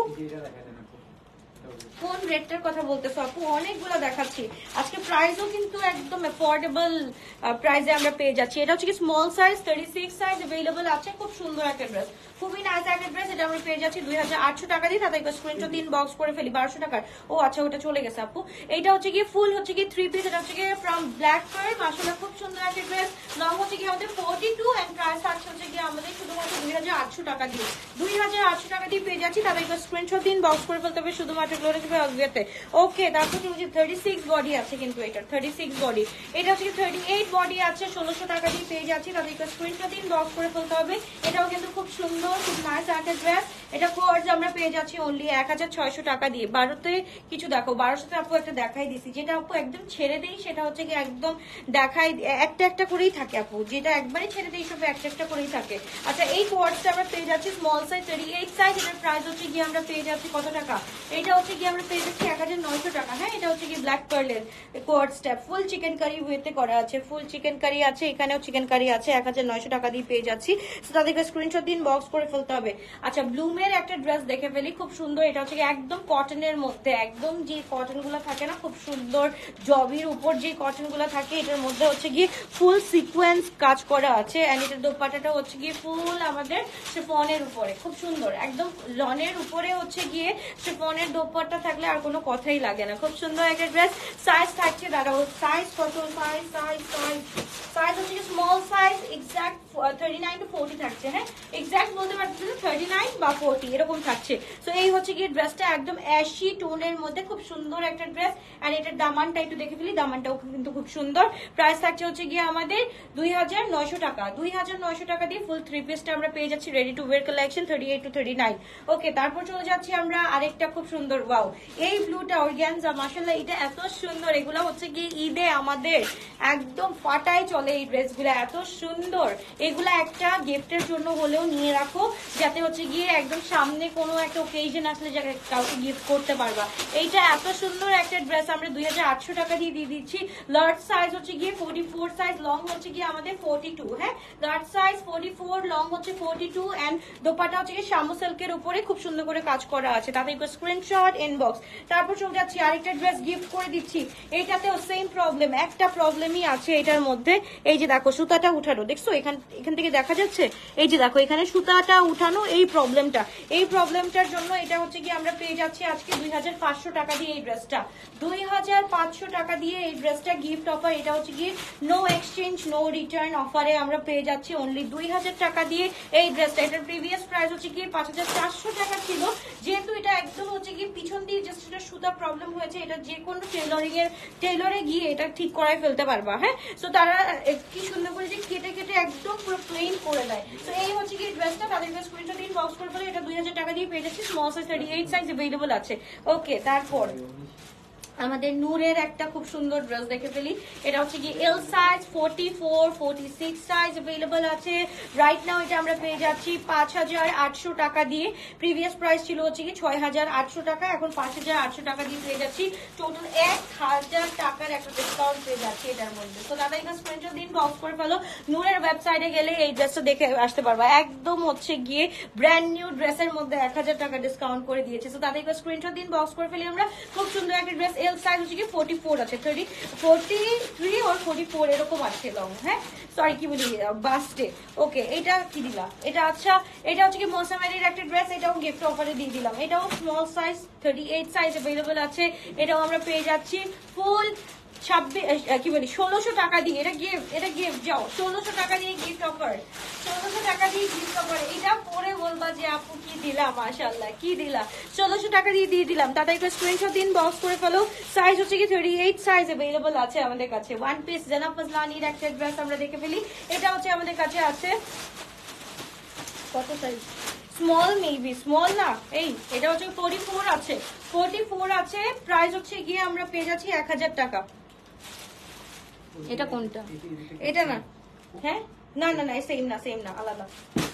কোন রেটটার কথা বলতেছো আপু? অনেকগুলো দেখাচ্ছি আজকে। প্রাইসও কিন্তু একদম অ্যাফোর্ডেবল প্রাইসে আমরা পেয়ে যাচ্ছি। এটা হচ্ছে কি স্মল সাইজ 36 সাইজ अवेलेबल আছে। খুব সুন্দর একটা ড্রেস, খুবই নাইস একটা ড্রেস। এটা আমরা পেয়ে যাচ্ছি 2800 টাকা দিয়ে। তাদেরকে স্ক্রিনশট দিন বক্স করে ফেলি। 1200 টাকার, ও আচ্ছা ওটা চলে গেছে আপু। এটা হচ্ছে কি ফুল হচ্ছে কি 3 পিস। এটা হচ্ছে কি ফ্রম ব্ল্যাক কালার, মাশাআল্লাহ খুব সুন্দর একটা ড্রেস। লং হচ্ছে কি আমাদের 42 এন্ড প্রাইস হচ্ছে কি আমাদের শুধুমাত্র 2800 টাকা দিয়ে। 2800 টাকা দিয়ে পেয়ে যাচ্ছি। তাদেরকে স্ক্রিনশট দিন বক্স করে ফেলতে হবে শুধুমাত্র গ্লোরিজ বাই। ওকে, তারপর হচ্ছে 36 বডি আছে কিন্তু এটা 36 বডি। এটা হচ্ছে 38 বডি আছে। 1600 টাকা দিয়ে পেয়ে যাচ্ছি। তাদেরকে স্ক্রিনশট দিন বক্স করে ফেলতে হবে। এটাও কিন্তু খুব সুন্দর, খুব নাইস একটা ড্রেস। এটা কোর্স আমরা পেয়ে যাচ্ছি অনলি 1600 টাকা দিয়ে। 12তে কিছু দেখো, 1200তে আপু একটা দেখাই দিছি, যেটা আপু একদম ছেড়ে দেই সেটা হচ্ছে কি একদম দেখাই একটা একটা করেই থাকে আপু, যেটা একবারই ছেড়ে দেই সব একটা একটা করেই থাকে। আচ্ছা, এই কোর্সটা আমরা পেয়ে যাচ্ছি স্মল সাইজ 38 সাইজ। এটার প্রাইস হচ্ছে কি আমরা পেয়ে যাচ্ছি কত টাকা? এটা হচ্ছে কি আমরা পেয়ে যাচ্ছি 1900 টাকা। হ্যাঁ, এটা হচ্ছে কি ব্ল্যাক পার্লের কোয়ার্টসটা ফুল চিকেন কারি ওয়েতে করা আছে। ফুল চিকেন কারি আছে, এখানেও চিকেন কারি আছে। 1900 টাকা দিয়ে পেয়ে যাচ্ছি। তাদেরকে স্ক্রিনশট দিন বক্স করে ফেলতে হবে। আচ্ছা, ব্লুমের একটা ড্রেস দেখে ফেলি, খুব সুন্দর। এটা হচ্ছে কি একদম কটনের মধ্যে, একদম যে কটন গুলো থাকে না খুব সুন্দর জবির উপর যে কটন গুলো থাকে, এটার মধ্যে হচ্ছে কি ফুল সিকোয়েন্স কাজ করা আছে। এন্ড এটার দোপাট্টাটা হচ্ছে কি ফুল আমাদের শিফনের উপরে, খুব সুন্দর একদম লনের উপরে হচ্ছে গিয়ে শিফনের দোপাট্টা থাকলে আর কোনো কথাই লাগে না। খুব সুন্দর একটা ড্রেস। সাইজ থাকছে দাঁড়াও, সাইজ কত? সাইজ হচ্ছে স্মল সাইজ এক্সাক্ট 39 to 40 থাকছে। হ্যাঁ, এক্সাক্ট বলতে পারছি 39 বা 40 এরকম থাকছে। সো এই হচ্ছে কি ড্রেসটা একদম অ্যাশি টোনের মধ্যে, খুব সুন্দর একটা ড্রেস। আর এটার দামানটা একটু দেখে ফেলি, দামানটাও কিন্তু খুব সুন্দর। প্রাইস থাকছে হচ্ছে গিয়ে আমাদের 2900 টাকা। 2900 টাকা দিয়ে ফুল 3 পিসটা আমরা পেয়ে যাচ্ছি ready to wire collection 38 to 39। ওকে, তারপর চলে যাচ্ছি আমরা আরেকটা খুব সুন্দর, ওয়াও এই ব্লুটা অর্গানজা, মাশাআল্লাহ এটা এত সুন্দর। এগুলো হচ্ছে কি ঈদে আমাদের একদম ফাটাই চলে এই ড্রেসগুলো, এত সুন্দর। এগুলা একটা গিফটের জন্য হলেও নিয়ে রাখো, যাতে হচ্ছে গিয়ে একদম সামনে কোনো একটা ওকেশন আসলে কাউকে গিফট করতে পারবা। এইটা এত সুন্দর একটা ড্রেস আমরা 2800 টাকা দিয়ে দিচ্ছি। লার্জ সাইজ হচ্ছে গিয়ে 44 সাইজ, লং হচ্ছে গিয়ে আমাদের 42। হ্যাঁ, লার্জ সাইজ 44, লং হচ্ছে 42 এন্ড দোপাট্টা হচ্ছে গিয়ে শামু সিল্কের উপরে খুব সুন্দর করে কাজ করা আছে। তাদেরকে স্ক্রিনশট ইনবক্স। তারপর চলে যাচ্ছি আরেকটা ড্রেস গিফট করে দিচ্ছি। এইটাতেও সেম প্রবলেম, একটা প্রবলেমই আছে এটার মধ্যে। এই যে দেখো সুতাটা উঠানো, দেখছো এখান থেকে দেখা যাচ্ছে। এই যে দেখো এখানে সুতাটা উঠানো, এই প্রবলেমটার জন্য এটা হচ্ছে কি আমরা পেয়ে যাচ্ছি আজকে 2500 টাকা দিয়ে এই ড্রেসটা, 2500 টাকা দিয়ে এই ড্রেসটা গিফট অফার। এটা হচ্ছে কি নো এক্সচেঞ্জ নো রিটার্ন অফারে আমরা পেয়ে যাচ্ছি অনলি 2000 টাকা দিয়ে এই ড্রেসটা। এটার প্রিভিয়াস প্রাইস হচ্ছে কি 5400 টাকা ছিল। যেহেতু এটা একদম হচ্ছে কি পিছন দিয়ে জাস্ট এটা সুতা প্রবলেম হয়েছে, এটা যে কোনো টেলরে গিয়ে এটা ঠিক করাই ফেলতে পারবা। হ্যাঁ, সো তারা কি সুন্দর করে যে কেটে কেটে একদম পুরো প্লেন করে দেয়। তো এই হচ্ছে কি ড্রেসটা, তাদের স্ক্রিনশট দিন বক্স করে ফেলে। এটা 2000 টাকা দিয়ে পেয়ে যাচ্ছি, স্মল সাইজ 38 সাইজ अवेलेबल আছে। ওকে, তারপর আমাদের নূরের একটা খুব সুন্দর ড্রেস দেখে ফেলি। এটা হচ্ছে কি এল সাইজ 44 46 সাইজ अवेलेबल আছে রাইট নাও। এটা আমরা পেয়ে যাচ্ছি 5800 টাকা দিয়ে। প্রিভিয়াস প্রাইস ছিল হচ্ছে কি 6800 টাকা, এখন 5800 টাকা দিয়ে পেয়ে যাচ্ছি। টোটাল 1000 টাকার একটা ডিসকাউন্ট পেয়ে যাচ্ছি এটার মধ্যে। তো দাদা এটা স্ক্রিনশট দিন বক্স করে ফেলো। নূরের ওয়েবসাইটে গেলে এই ড্রেসটা দেখে আসতে পারবা, একদম হচ্ছে গিয়ে ব্র্যান্ড নিউ ড্রেসের মধ্যে 1000 টাকা ডিসকাউন্ট করে দিয়েছে। তো দাদা এটা স্ক্রিনশট দিন বক্স করে ফেলি আমরা। খুব সুন্দর একটা ড্রেস, এল সাইজ হচ্ছে কি 44 আছে, 43 or 44 এরকম আছে লং। হ্যাঁ, সরি কি বলি বাস্টে। ওকে, এটা কি দিলা? এটা আচ্ছা, এটা হচ্ছে কি মৌসামের একটা ড্রেস, এটাও গিফট অফারে দিয়ে দিলাম। এটাও স্মল সাইজ 38 সাইজ अवेलेबल আছে। এটাও আমরা পেয়ে যাচ্ছি ফুল 1600 টাকা দিয়ে। এটা গিফট যাও 1600 টাকা দিয়ে গিফট অফার, 1600 টাকা দিয়ে গিফট অফার। এটা পরে বলবা যে আপু কি দিলা, মাশাআল্লাহ কি দিলা, 1600 টাকা দিয়ে দিলাম। দাদা একটা স্ক্রিনশট দিন বক্স করে ফেলো। সাইজ হচ্ছে কি 38 সাইজ अवेलेबल আছে আমাদের কাছে। ওয়ান পিস জানাব ফজলানির একটা ড্রেস আমরা দেখে ফেলি। এটা হচ্ছে আমাদের কাছে আছে কত সাইজ, স্মল মেবি স্মল না, এই এটা হচ্ছে 44 আছে, 44 আছে। প্রাইস হচ্ছে গিয়ে আমরা পেয়ে যাচ্ছি 1000 টাকা। এটা কোনটা? এটা না, হ্যাঁ না না না সেম না আলাদা।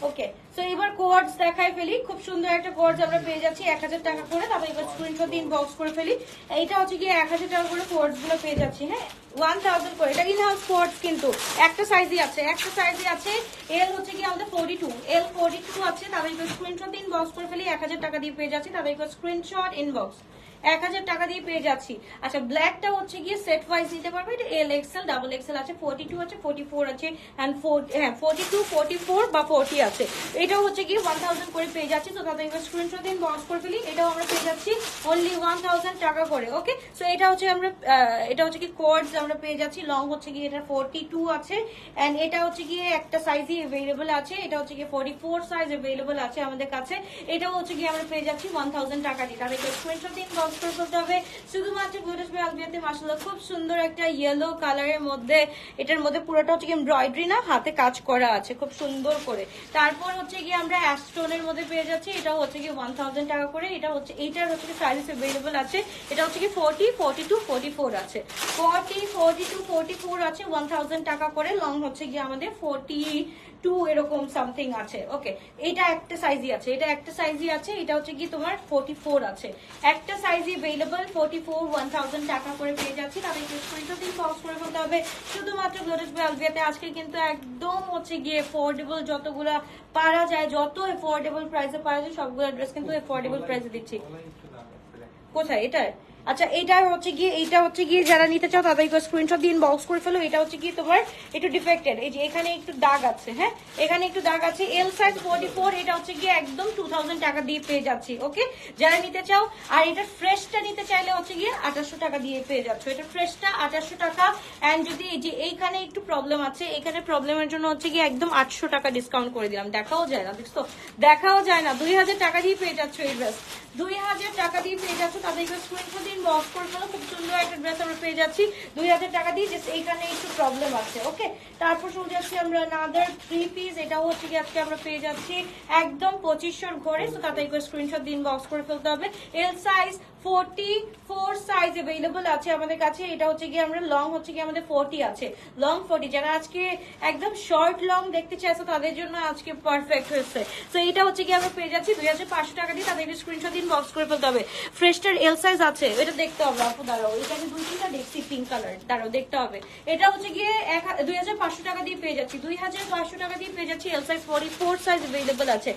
ওকে, সো এবার কোয়ার্ডস দেখাই ফেলি। খুব সুন্দর একটা কোয়ার্ডস আমরা পেয়ে যাচ্ছি 1000 টাকা করে। তারপর এবার স্ক্রিনশট দিন বক্স করে ফেলি। এইটা হচ্ছে গিয়ে 1000 টাকা করে কোয়ার্ডস গুলো পেয়ে যাচ্ছি। হ্যাঁ, 1000 করে। এটা ইন হাউস কোয়ার্ডস, কিন্তু একটা সাইজই আছে, এল হচ্ছে কি আমাদের 42 আছে। তারপর এবার স্ক্রিনশট দিন বক্স করে ফেলি। 1000 টাকা দিয়ে পেয়ে যাচ্ছি। তারপর এবার স্ক্রিনশট ইনবক্স 1000 টাকা দিয়ে পেয়ে যাচ্ছি। আচ্ছা, ব্ল্যাকটা হচ্ছে গিয়ে সেট ওয়াইজ নিতে পারবে। এটা এল এক্সেল ডাবল এক্সেল আছে, 42 আছে, 44 আছে এন্ড 42 44 বা 40 আছে। এটাও হচ্ছে কি 1000 করে পেয়ে যাচ্ছি। তো তাদের এবার স্ক্রিনশট দিন বক্স করে ফেলি। এটাও আমরা পেয়ে যাচ্ছি অনলি 1000 টাকা করে। ওকে, সো এটা হচ্ছে কি কোয়ার্ডস আমরা পেয়ে যাচ্ছি। লং হচ্ছে কি এটা 42 আছে এন্ড এটা হচ্ছে কি একটা সাইজই अवेलेबल আছে। এটা হচ্ছে কি 44 সাইজ अवेलेबल আছে আমাদের কাছে। এটাও হচ্ছে কি আমরা পেয়ে যাচ্ছি 1000 টাকা দিয়ে। তাদের স্ক্রিনশট দিন বক্স করে ফেলতে হবে। শুধুমাত্র গ্লোটাস বাই আলবিয়াতে মাশাআল্লাহ খুব সুন্দর একটা ইয়েলো কালারের মধ্যে, এটার মধ্যে পুরোটা হচ্ছে কি এমব্রয়ডারি না, হাতে কাজ করা আছে খুব সুন্দর করে। তারপর হচ্ছে কি আমরা অ্যাস্টোনের মধ্যে পেয়ে যাচ্ছি। এটা হচ্ছে কি 1000 টাকা করে। এটা হচ্ছে এইটার হচ্ছে কি সাইজ अवेलेबल আছে। এটা হচ্ছে কি 40 42 44 আছে, 40 42 44 আছে, 1000 টাকা করে। লং হচ্ছে কি আমাদের 42 এরকম সামথিং আছে। ওকে, এটা একটা সাইজই আছে, এটা হচ্ছে কি তোমার 44 আছে। একটা সাইজই अवेलेबल 44 1000 টাকা করে পেয়ে যাচ্ছি। তাদের স্ক্রিনশট দিন বক্স করে ফেলতে হবে। শুধুমাত্র গ্লোটাস বাই আলবিয়াতে আজকে কিন্তু একদম হচ্ছে গিয়ে এফোর্ডেবল, যতগুলা পারা যায়, যত এফোর্ডেবল প্রাইসে পারা যায় সবগুলো ড্রেস কিন্তু এফোর্ডেবল প্রাইসে দিচ্ছি। কোথায় এটা? আচ্ছা, এটা হচ্ছে গিয়ে যারা নিতে চাও তাদের স্ক্রিনশট দিন বক্স করে ফেলো। এটা হচ্ছে কি তোমার একটু ডিফেক্টেড, এই যে এখানে একটু দাগ আছে। হ্যাঁ, এখানে একটু দাগ আছে। এল সাইজ 44। এটা হচ্ছে গিয়ে একদম 2000 টাকা দিয়ে পেয়ে যাচ্ছি। ওকে, যারা নিতে চাও। আর এটা ফ্রেশটা নিতে চাইলে হচ্ছে গিয়ে 2800 টাকা দিয়ে পেয়ে যাচ্ছ। এটা ফ্রেশটা 2800 টাকা। এন্ড যদি এই যে এইখানে একটু প্রবলেম আছে, এখানে প্রবলেমের জন্য হচ্ছে গিয়ে একদম 800 টাকা ডিসকাউন্ট করে দিলাম। দেখাও যায় না, দেখছো, দেখাও যায় না। 2000 টাকা দিয়ে পেয়ে যাচ্ছ এই ড্রেস, 2000 টাকা দিয়ে পেয়ে যাচ্ছ। তাদের স্ক্রিনশট দিন বক্স করে ফেলো। খুব সুন্দর একটা ড্রেস আমরা পেয়ে যাচ্ছি 2000 টাকা দিয়ে। জাস্ট এইখানে একটু প্রবলেম আছে। ওকে, তারপর চলে যাচ্ছি আমরা নাদার 3 পিস। এটাও হচ্ছে কি আজকে আমরা পেয়ে যাচ্ছি একদম 2500 ঘরে। তো তাদের স্ক্রিনশট দিন বক্স করে ফেলতে হবে। এল সাইজ 44 সাইজ अवेलेबल আছে আমাদের কাছে। এটা হচ্ছে কি আমরা লং হচ্ছে কি আমাদের 40 আছে, লং 40। যারা আজকে একদম শর্ট লং দেখতে চাইছো তাদের জন্য আজকে পারফেক্ট হয়েছে। তো এটা হচ্ছে কি আমরা পেয়ে যাচ্ছি 2500 টাকা দিয়ে। তাদের স্ক্রিনশট দিন বক্স করে ফেলতে হবে। ফ্রেশটার এল সাইজ আছে, এটা দেখতে হবে আপু, দাঁড়াও, এখানে 2-3টা দেখছি পিঙ্ক কালার, দাঁড়াও দেখতে হবে। এটা হচ্ছে গিয়ে 2500 টাকা দিয়ে পেয়ে যাচ্ছি, 2500 টাকা দিয়ে পেয়ে যাচ্ছি। এল সাইজ 44 সাইজ अवेलेबल আছে।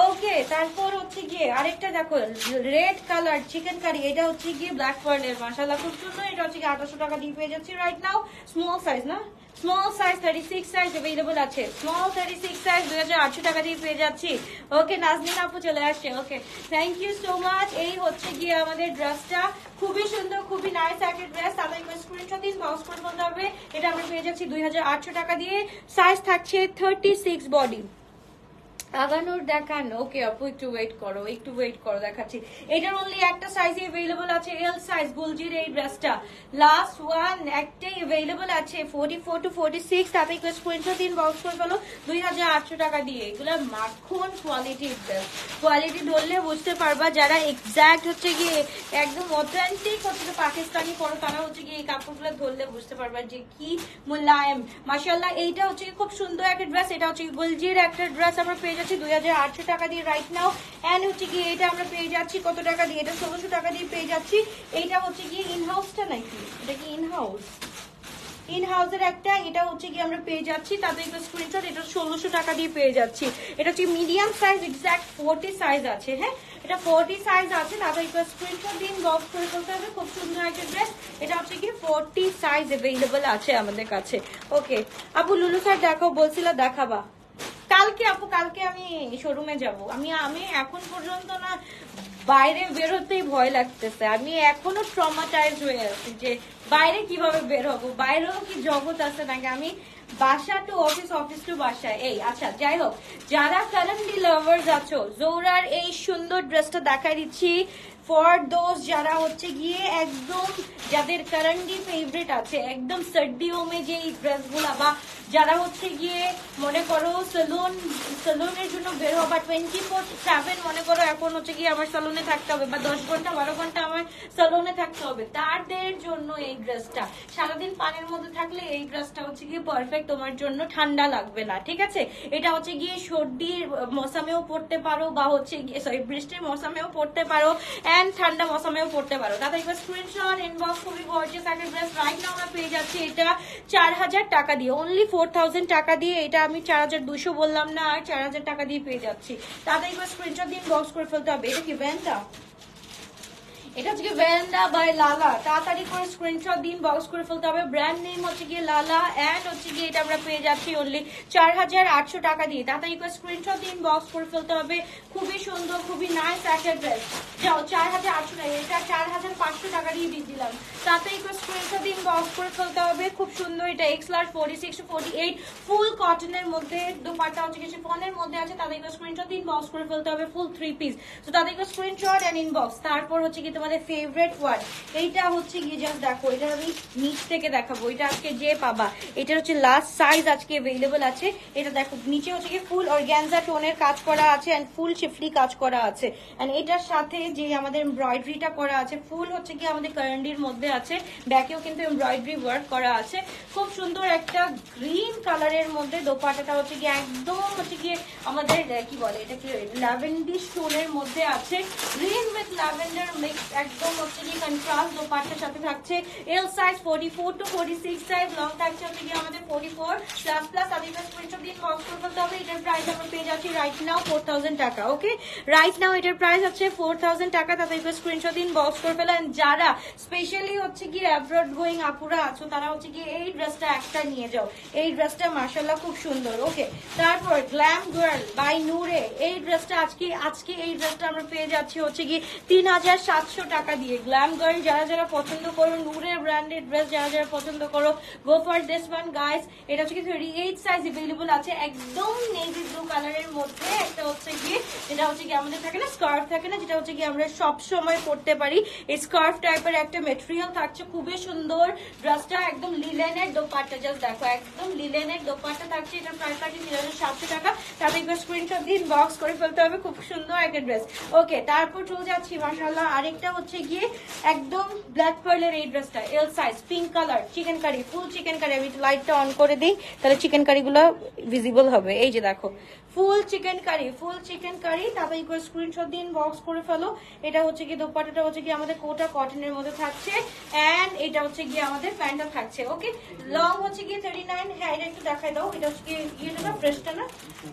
ওকে, তারপর হচ্ছে গিয়ে আরেকটা দেখো রেড কালার চিকেন কারি। এটা হচ্ছে গিয়ে ব্ল্যাক পার্লের, মাশাআল্লাহ খুব সুন্দর। এটা হচ্ছে গিয়ে 800 টাকা দিয়ে পেয়ে যাচ্ছি রাইট নাও। স্মল সাইজ না, স্মল সাইজ 36 সাইজ अवेलेबल আছে, স্মল 36 সাইজ 2800 টাকা দিয়ে পেয়ে যাচ্ছি। ওকে নাজনীন আপু চলে আসছে। Okay thank you so much. এই হচ্ছে গিয়ে আমাদের ড্রেসটা, খুবই সুন্দর, খুবই নাইস একটা ড্রেস। তাদের স্ক্রিনশট দিন, বক্স করে বলতে হবে। এটা আমরা পেয়ে যাচ্ছি 2800 টাকা দিয়ে। সাইজ থাকছে 36 বডি। আগানোর দেখান। ওকে আপু একটু ওয়েট করো, একটু ওয়েট করো, দেখাচ্ছি। এটার অনলি একটা সাইজে अवेलेबल আছে, এল সাইজ গুলজির এই ড্রেসটা। লাস্ট ওয়ান একটাই अवेलेबल আছে 44 to 46। তাতে একটু স্ক্রিনশট দিন, বক্স করে ফেলো 2800 টাকা দিয়ে। এগুলো মাখন কোয়ালিটির ড্রেস, কোয়ালিটি ধরলে বুঝতে পারবা। যারা এক্সাক্ট হচ্ছে গিয়ে একদম অথেন্টিক হচ্ছে পাকিস্তানি পরো, তারা হচ্ছে গিয়ে এই কাপড়গুলো ধরলে বুঝতে পারবা যে কি মুলায়েম। মাশাআল্লাহ এইটা হচ্ছে খুব সুন্দর একটা ড্রেস। এটা হচ্ছে গুলজির একটা ড্রেস আমরা পেয়ে যাচ্ছি 2800 টাকা দিয়ে রাইট নাও। এন্ড হচ্ছে কি এটা আমরা পেয়ে যাচ্ছি কত টাকা দিয়ে? এটা 1600 টাকা দিয়ে পেয়ে যাচ্ছি। এইটা হচ্ছে কি ইন হাউসটা নাকি? এটা কি ইন হাউস? ইন হাউসের একটা, এটা হচ্ছে কি আমরা পেয়ে যাচ্ছি তাতে একটা স্ক্রিনশট। এটা 1600 টাকা দিয়ে পেয়ে যাচ্ছি। এটা হচ্ছে মিডিয়াম সাইজ, এক্সাক্ট 40 সাইজ আছে। হ্যাঁ এটা 40 সাইজ আছে, তাতে একটা স্ক্রিনশট দিন, বক্স করে ফেলতে হবে। খুব সুন্দর একটা ড্রেস। এটা হচ্ছে কি 40 সাইজ अवेलेबल আছে আমাদের কাছে। ওকে আপু লুলু স্যার দেখাও বলছিলা, দেখাবা কালকে আপু? কালকে আমি শোরুমে যাব। আমি এখন পর্যন্ত না বাইরে বেরোতেই ভয় লাগতেছে। আমি এখনো ট্রমাটাইজ হয়ে আছি যে বাইরে কিভাবে বের হবো, বাইরেও কি জগৎ আছে নাকি। আমি বাসা টু অফিস, অফিস টু বাসা এই। আচ্ছা যাই হোক, যারা কারেন্টলি লাভার্স আছো, জোরার এই সুন্দর ড্রেসটা দেখাই দিচ্ছি ফর দোজ যারা হচ্ছে গিয়ে একদম, যাদের কারেন্টলি ফেভারিট আছে একদম সার্দিও মে যে ড্রেসগুলা, বা যারা হচ্ছে গিয়ে মনে করো সেলুনের জন্য বের হবা 24/7, মনে করো এখন হচ্ছে গিয়ে আমার সেলুনে থাকতে হবে, বা 10 ঘন্টা 12 ঘন্টা আমার সেলুনে থাকতে হবে, তাদের জন্য এই ড্রেসটা। সারাদিন পানির মধ্যে থাকলে এই ড্রেসটা হচ্ছে গিয়ে পারফেক্ট তোমার জন্য, ঠান্ডা লাগবে না। ঠিক আছে, এটা হচ্ছে গিয়ে সর্দির মৌসুমেও পড়তে পারো, বা হচ্ছে গিয়ে সরি বৃষ্টির মৌসুমেও পড়তে পারো, এন্ড ঠান্ডা মৌসুমেও পড়তে পারো। তাতে একটা স্ক্রিনশট ইনবক্স, খুবই গর্জিয়াস একটা ড্রেস। রাইট নাও আমরা পেয়ে যাচ্ছি এটা 4000 টাকা দিয়ে, অনলি 4000 টাকা দিয়ে। এটা আমি 4200 বললাম না, আর 4000 টাকা দিয়ে পেয়ে যাচ্ছি। তাতে একটা স্ক্রিনশট দিয়ে বক্স করে ফেলতে হবে। এটা কি ব্যান্ডটা? এটা হচ্ছে ভ্যান্ডা বাই লালা। তাড়াতাড়ি করে স্ক্রিনশট দিন, বক্স করে ফেলতে হবে। ব্র্যান্ড নেম হচ্ছে গিয়ে লালা, এন্ড হচ্ছে গিয়ে এটা আমরা পেয়ে যাচ্ছি অনলি 4800 টাকা দিয়ে। তাড়াতাড়ি করে স্ক্রিনশট দিন, বক্স করে ফেলতে হবে। খুবই সুন্দর, খুবই নাইস একটা ড্রেস। যাও 4800 টাকা, এটা 4500 টাকা দিয়ে দিয়ে দিলাম। তাড়াতাড়ি করে স্ক্রিনশট দিন, বক্স করে ফেলতে হবে। খুব সুন্দর, এটা এক্স লার্জ 46 to 48, ফুল কটনের মধ্যে, দোপাট্টা হচ্ছে কিছু ফোনের মধ্যে আছে। তাদেরকে স্ক্রিনশট দিন, বক্স করে ফেলতে হবে। ফুল 3 পিস। তো তাদেরকে স্ক্রিনশট এন্ড ইনবক্স। তারপর হচ্ছে কি তোমাদের ফেভারিট ওয়ান, এইটা হচ্ছে গিয়ে জাস্ট দেখো, এটা আমি নিচ থেকে দেখাবো। এটা আজকে যে পাবা, এটা হচ্ছে লাস্ট সাইজ আজকে अवेलेबल আছে। এটা দেখো নিচে হচ্ছে কি ফুল অর্গানজা টোনের কাজ করা আছে, এন্ড ফুল শিফলি কাজ করা আছে, এন্ড এটার সাথে যে আমাদের এমব্রয়ডারিটা করা আছে, ফুল হচ্ছে কি আমাদের কারেন্ডির মধ্যে আছে, ব্যাকেও কিন্তু এমব্রয়ডারি ওয়ার্ক করা আছে। খুব সুন্দর একটা গ্রিন কালারের মধ্যে দোপাট্টাটা হচ্ছে কি একদম হচ্ছে কি আমাদের কি বলে এটাকে ল্যাভেন্ডার টোনের মধ্যে আছে, গ্রিন উইথ ল্যাভেন্ডার মিক্স, একদম হচ্ছে কি কন্ট্রাস্ট দোপাট্টার সাথে থাকছে। এল সাইজ 44 to 46 সাইজ, লং থাকছে হচ্ছে কি আমাদের 44 প্লাস প্লাস। আদিবাস স্ক্রিনশট দিন, বক্স করে ফেলতে হবে। এটার প্রাইস আমরা পেয়ে যাচ্ছি রাইট নাও 4000 টাকা। ওকে রাইট নাও এটার প্রাইস হচ্ছে 4000 টাকা। তাদেরকে স্ক্রিনশট দিন, বক্স করে ফেলেন। যারা স্পেশালি হচ্ছে কি অ্যাব্রড গোয়িং আপুরা আছো, তারা হচ্ছে কি এই ড্রেসটা একটা নিয়ে যাও। এই ড্রেসটা মাশাআল্লাহ খুব সুন্দর। ওকে তারপর গ্ল্যাম গার্ল বাই নূরে, এই ড্রেসটা আজকে এই ড্রেসটা আমরা পেয়ে যাচ্ছি হচ্ছে কি 3700 টাকা দিয়ে। গ্ল্যাম গার্ল যারা যারা পছন্দ করো, নূরের ব্র্যান্ডেড ড্রেস যারা যারা পছন্দ করো, go for this one guys. এটা হচ্ছে কি 38 সাইজ अवेलेबल আছে, একদম নেভি ব্লু কালারের মধ্যে। একটা হচ্ছে কি যেটা হচ্ছে কি আমাদের থাকে না স্কার্ফ থাকে না, যেটা হচ্ছে কি আমরা সব সময় পরতে পারি, এই স্কার্ফ টাইপের একটা ম্যাটেরিয়াল থাকছে, খুবই সুন্দর ড্রেসটা। একদম লিলেনের দোপাট্টা, জাস্ট দেখো একদম লিলেনের দোপাট্টা থাকছে। এটা প্রাইস থাকছে 3700 টাকা। তাদের স্ক্রিনশট দিন, বক্স করে ফেলতে হবে। খুব সুন্দর একটা ড্রেস। ওকে তারপর চলে যাচ্ছি মাশাআল্লাহ আরেকটা হচ্ছে গিয়ে একদম ব্ল্যাক পার্লের এই ড্রেসটা, L size pink colour, chikankari, full chikankari. আমি লাইটটা অন করে দিই, তাহলে চিকেন কারিগুলো ভিজিবল হবে। এই যে দেখো ফুল chikankari, full chicken curry. তারপরে করে স্ক্রিনশট দিন, বক্স করে ফেলো। এটা হচ্ছে কি দোপাট্টাটা হচ্ছে কি আমাদের কোটা কটনের মধ্যে থাকছে, এন্ড এটা হচ্ছে গিয়ে আমাদের প্যান্টটা থাকছে। ওকে লং হচ্ছে গিয়ে 39। হ্যাঁ এটা একটু দেখাই দাও। এটা হচ্ছে কি ইয়েটা না, ফ্রেশটা না,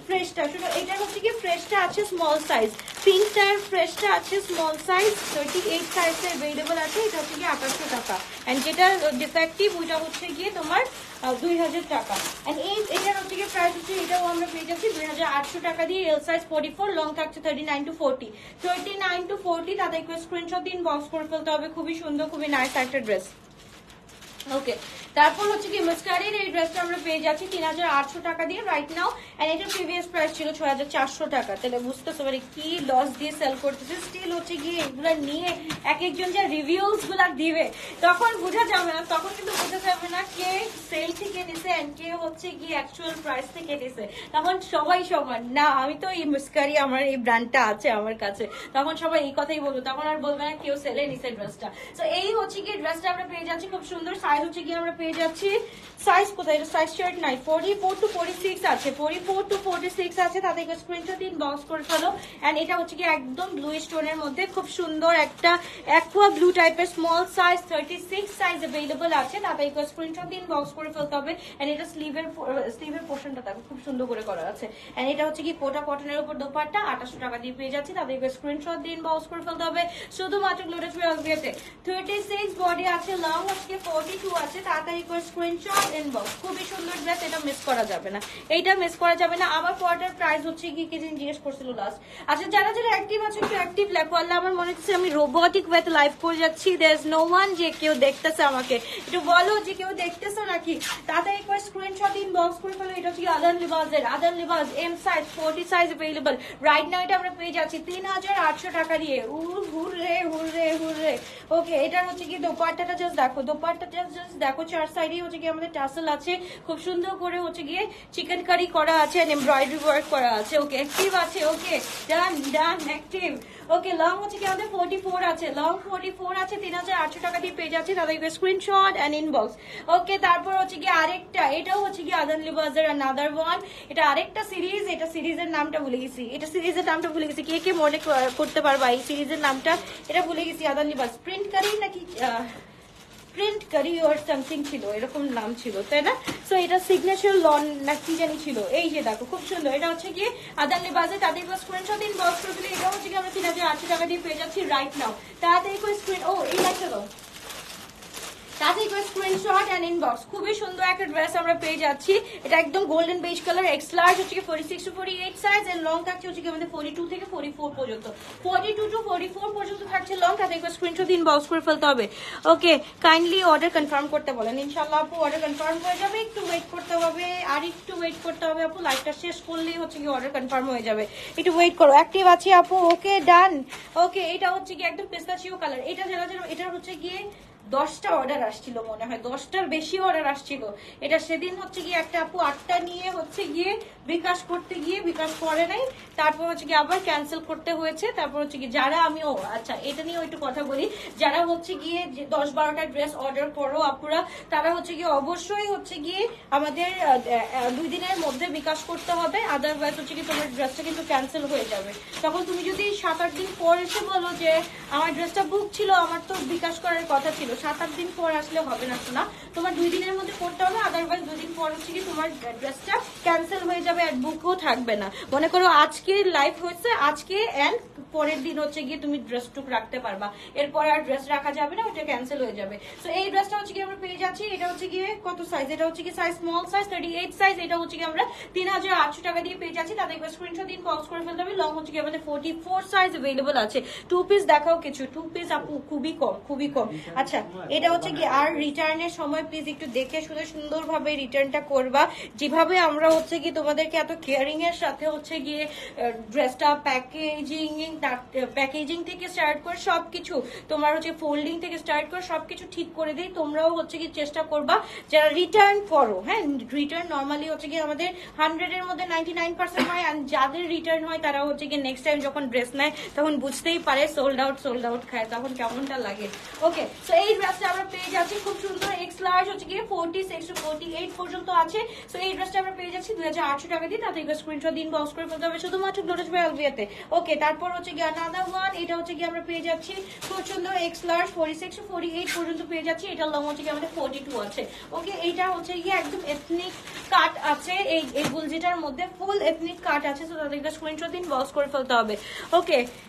ফ্রেশ ফ্রেশটা শুনো, এটা হচ্ছে কি ফ্রেশটা আছে স্মল সাইজ, পিঙ্কটার ফ্রেশটা আছে স্মল সাইজ 38 সাইজে अवेलेबल আছে। এটা হচ্ছে কি 2800 টাকা। এন্ড যেটা ডিফেক্টিভ ওইটা হচ্ছে গিয়ে তোমার 2000 টাকা। এন্ড এটার হচ্ছে কি প্রাইস হচ্ছে, এটাও আমরা পেয়ে যাচ্ছি 2800 টাকা দিয়ে। এল সাইজ 44, লং থাকছে 39 to 40, 39 to 40। তাদেরকে স্ক্রিনশট দিন, বক্স করে ফেলতে হবে। খুবই সুন্দর, খুবই নাইস একটা ড্রেস। ওকে, তারপর হচ্ছে কি মাস্কারির এই ড্রেসটা আমরা পেয়ে যাচ্ছি 3800 টাকা দিয়ে রাইট নাও। এন্ড এটার প্রিভিয়াস প্রাইস ছিল 6400 টাকা। তাহলে বুঝতেছো মানে কি লস দিয়ে সেল করতেছে। স্টিল হচ্ছে গিয়ে এগুলা নিয়ে এক একজন যে রিভিউজ গুলা দিবে তখন বোঝা যাবে না, তখন কিন্তু বোঝা যাবে না কে সেল থেকে নিছে এন্ড কে হচ্ছে গিয়ে অ্যাকচুয়াল প্রাইস থেকে নিছে। তখন সবাই সমান না, আমি তো এই মাস্কারি আমার এই ব্র্যান্ডটা আছে আমার কাছে, তখন সবাই এই কথাই বলবো, তখন আর বলবে না কেউ সেলে নিছে ড্রেসটা। তো এই হচ্ছে গিয়ে ড্রেসটা আমরা পেয়ে যাচ্ছি খুব সুন্দর। সাইজ হচ্ছে গিয়ে আমরা পেয়ে যাচ্ছি, সাইজ কোথায়, এটা সাইজ শার্ট নাই, 44 to 46 আছে, 44 to 46 আছে। তাদেরকে স্ক্রিনশট দিন, বক্স করে ফেলো। এন্ড এটা হচ্ছে কি একদম ব্লু স্টোনের মধ্যে খুব সুন্দর একটা অ্যাকোয়া ব্লু টাইপের স্মল সাইজ 36 সাইজ अवेलेबल আছে। তাদেরকে স্ক্রিনশট দিন, বক্স করে ফেলতে হবে। এন্ড এটা স্লিভের পোর্শনটা দেখো খুব সুন্দর করে করা আছে। এন্ড এটা হচ্ছে কি কোটা কটনের উপর দোপাট্টা 2800 টাকা দিয়ে পেয়ে যাচ্ছি। তাদেরকে স্ক্রিনশট দিন, বক্স করে ফেলতে হবে শুধুমাত্র গ্লোটাস ওয়েলভিয়াতে। 36 বডি আছে, লং হচ্ছে 42 আছে। তাড়াতাড়ি করে স্ক্রিনশট ইনবক্স। খুবই সুন্দর ড্রেস, এটা মিস করা যাবে না, এইটা মিস করা যাবে না। আমার পর্দার প্রাইস হচ্ছে কি দিন জিজ্ঞেস করছিল লাস্ট। আচ্ছা, যারা যারা অ্যাক্টিভ আছে একটু অ্যাক্টিভ লেখো। আল্লাহ, আমার মনে হচ্ছে আমি রোবোটিক ওয়েতে লাইভ করে যাচ্ছি। দেয়ার ইজ নো ওয়ান যে কেউ দেখতেছে আমাকে, একটু বলো যে কেউ দেখতেছো নাকি। তাড়াতাড়ি করে স্ক্রিনশট ইনবক্স করে ফেলো। এটা হচ্ছে আদান লিবাজের, Adan Libaz M size 40 size available right now. এটা আমরা পেয়ে যাচ্ছি 3800 টাকা দিয়ে। Hurray hurray hurray. ওকে, এটার হচ্ছে কি দোপাট্টাটা জাস্ট দেখো, দোপাট্টাটা জাস্ট দেখো, চার সাইডে হচ্ছে কি আমাদের টাসেল আছে, খুব সুন্দর করে হচ্ছে গিয়ে চিকেন কারি করা আছে, এমব্রয়ডারি ওয়ার্ক করা আছে। ওকে, অ্যাক্টিভ আছে। ওকে, ডান ডান, অ্যাক্টিভ। ওকে, লং হচ্ছে কি আমাদের 44 আছে, লং 44 আছে, 3800 টাকা দিয়ে পেয়ে যাচ্ছে। তাদেরকে স্ক্রিনশট এন্ড ইনবক্স। ওকে, তারপর হচ্ছে কি আরেকটা, এটাও হচ্ছে কি আদান লিবাজের আনাদার ওয়ান। এটা আরেকটা সিরিজ, এটা সিরিজের নামটা ভুলে গেছি, এটা সিরিজের নামটা ভুলে গেছি। কে কে মনে করতে পারবা এই সিরিজের নামটা? এটা ভুলে গেছি। আদান লিবাজ প্রিন্ট কারি নাকি প্রিন্ট কারি ওর সামথিং ছিল, এরকম নাম ছিল, তাই না? সো এটা সিগনেচার লন না কি জানি ছিল। এই যে দেখো খুব সুন্দর, এটা হচ্ছে কি আদান লিবাজে। তাদের স্ক্রিনশট ইনবক্স করে দিলে এটা হচ্ছে কি আমরা 3800 টাকা দিয়ে পেয়ে যাচ্ছি রাইট নাও। তাড়াতাড়ি করে স্ক্রিন, ও এই লাইটটা দাও, তাড়াতাড়ি করে স্ক্রিনশট এন্ড ইনবক্স। খুবই সুন্দর একটা ড্রেস আমরা পেয়ে যাচ্ছি। এটা একদম golden beige colour, x large হচ্ছে 46 to 48 সাইজ এন্ড লং থাকছে হচ্ছে আমাদের 42 থেকে 44 পর্যন্ত, 42 to 44 পর্যন্ত থাকছে লং। তাদেরকে স্ক্রিনশট ইনবক্স করে ফেলতে হবে। ওকে, কাইন্ডলি অর্ডার কনফার্ম করতে বলেন। ইনশাআল্লাহ আপু অর্ডার কনফার্ম হয়ে যাবে, একটু ওয়েট করতে হবে, আর একটু ওয়েট করতে হবে আপু। লাইভটা শেষ করলেই হচ্ছে কি অর্ডার কনফার্ম হয়ে যাবে, একটু ওয়েট করো। অ্যাক্টিভ আছি আপু। ওকে, ডান। ওকে, এটা হচ্ছে কি একদম পিস্তাচিও কালার। এটা যারা যারা, এটা হচ্ছে গিয়ে 10টা অর্ডার আসছিল, মনে হয় 10টার বেশি অর্ডার আসছিল। এটা সেদিন হচ্ছে গিয়ে একটা আপু 8টা নিয়ে হচ্ছে গিয়ে বিকাশ করতে গিয়ে বিকাশ করে নাই, তারপর হচ্ছে গিয়ে আবার ক্যান্সেল করতে হয়েছে। তারপর হচ্ছে কি যারা আমি, ও আচ্ছা এটা নিয়েও একটু কথা বলি, যারা হচ্ছে গিয়ে 10-12টা ড্রেস অর্ডার করো আপুরা, তারা হচ্ছে গিয়ে অবশ্যই হচ্ছে গিয়ে আমাদের 2 দিনের মধ্যে বিকাশ করতে হবে, আদারওয়াইজ হচ্ছে কি তোমার ড্রেসটা কিন্তু ক্যান্সেল হয়ে যাবে। তখন তুমি যদি 7-8 দিন পর এসে বলো যে আমার ড্রেসটা বুক ছিল, আমার তো বিকাশ করার কথা ছিল, 7-8 দিন পর আসলে হবে না, শোনা তোমার 2 দিনের মধ্যে করতে হবে, আদারওয়াইজ 2 দিন পর হচ্ছে কি তোমার ড্রেসটা ক্যান্সেল হয়ে যাবে, আর বুকও থাকবে না। মনে করো আজকে লাইভ হয়েছে, আজকে এন্ড পরের দিন হচ্ছে গিয়ে তুমি ড্রেসটুক রাখতে পারবা, এরপর আর ড্রেস রাখা যাবে না, ওটা ক্যান্সেল হয়ে যাবে। তো এই ড্রেসটা হচ্ছে কি আমরা পেয়ে যাচ্ছি, এটা হচ্ছে গিয়ে কত সাইজ, এটা হচ্ছে কি সাইজ স্মল সাইজ 38 সাইজ, এটা হচ্ছে কি আমরা 3800 টাকা দিয়ে পেয়ে যাচ্ছি। তাদের স্ক্রিনশট দিন, বক্স করে ফেলতে হবে। লং হচ্ছে কি আমাদের 44 সাইজ अवेलेबल আছে। 2 পিস দেখাও কিছু, 2 পিস আপু খুবই কম, খুবই কম। আচ্ছা, এটা হচ্ছে কি আর রিটার্নের সময় প্লিজ একটু দেখে শুনে সুন্দরভাবে রিটার্নটা করবা, যেভাবে আমরা হচ্ছে কি তোমাদেরকে এত কেয়ারিং এর সাথে হচ্ছে গিয়ে ড্রেসটা প্যাকেজিং থেকে স্টার্ট করে সবকিছু, তোমার হচ্ছে ফোল্ডিং থেকে স্টার্ট করে সবকিছু ঠিক করে দিই। তোমরাও হচ্ছে কি চেষ্টা করবা যারা রিটার্ন করো, হ্যাঁ রিটার্ন নর্মালি হচ্ছে কি আমাদের 100 এর মধ্যে 99% হয়, আর যাদের রিটার্ন হয় তারা হচ্ছে কি নেক্সট টাইম যখন ড্রেস নেয় তখন বুঝতেই পারে সোল্ড আউট খায়, তখন কেমনটা লাগে। ওকে, সো এই ড্রেসটা আমরা পেয়ে যাচ্ছি খুব সুন্দর, এক্স লার্জ হচ্ছে গিয়ে 46 to 48 পর্যন্ত আছে। সো এই ড্রেসটা আমরা পেয়ে যাচ্ছি 2800 টাকা দিয়ে। তাতে স্ক্রিনশট দিন, বক্স করে ফেলতে হবে শুধুমাত্র গ্লোটাস বাই আলভিয়াতে। ওকে, তারপর হচ্ছে হচ্ছে গিয়ে আনাদার ওয়ান, এটা হচ্ছে গিয়ে আমরা পেয়ে যাচ্ছি খুব সুন্দর এক্স লার্জ 46 টু 48 পর্যন্ত পেয়ে যাচ্ছি। এটা লং হচ্ছে গিয়ে আমাদের 42 আছে। ওকে, এইটা হচ্ছে গিয়ে একদম এথনিক কাট আছে, এই গুলজিটার মধ্যে ফুল এথনিক কাট আছে। তো তাদেরকে স্ক্রিনশট দিন, বক্স করে ফেলতে হবে। ওকে,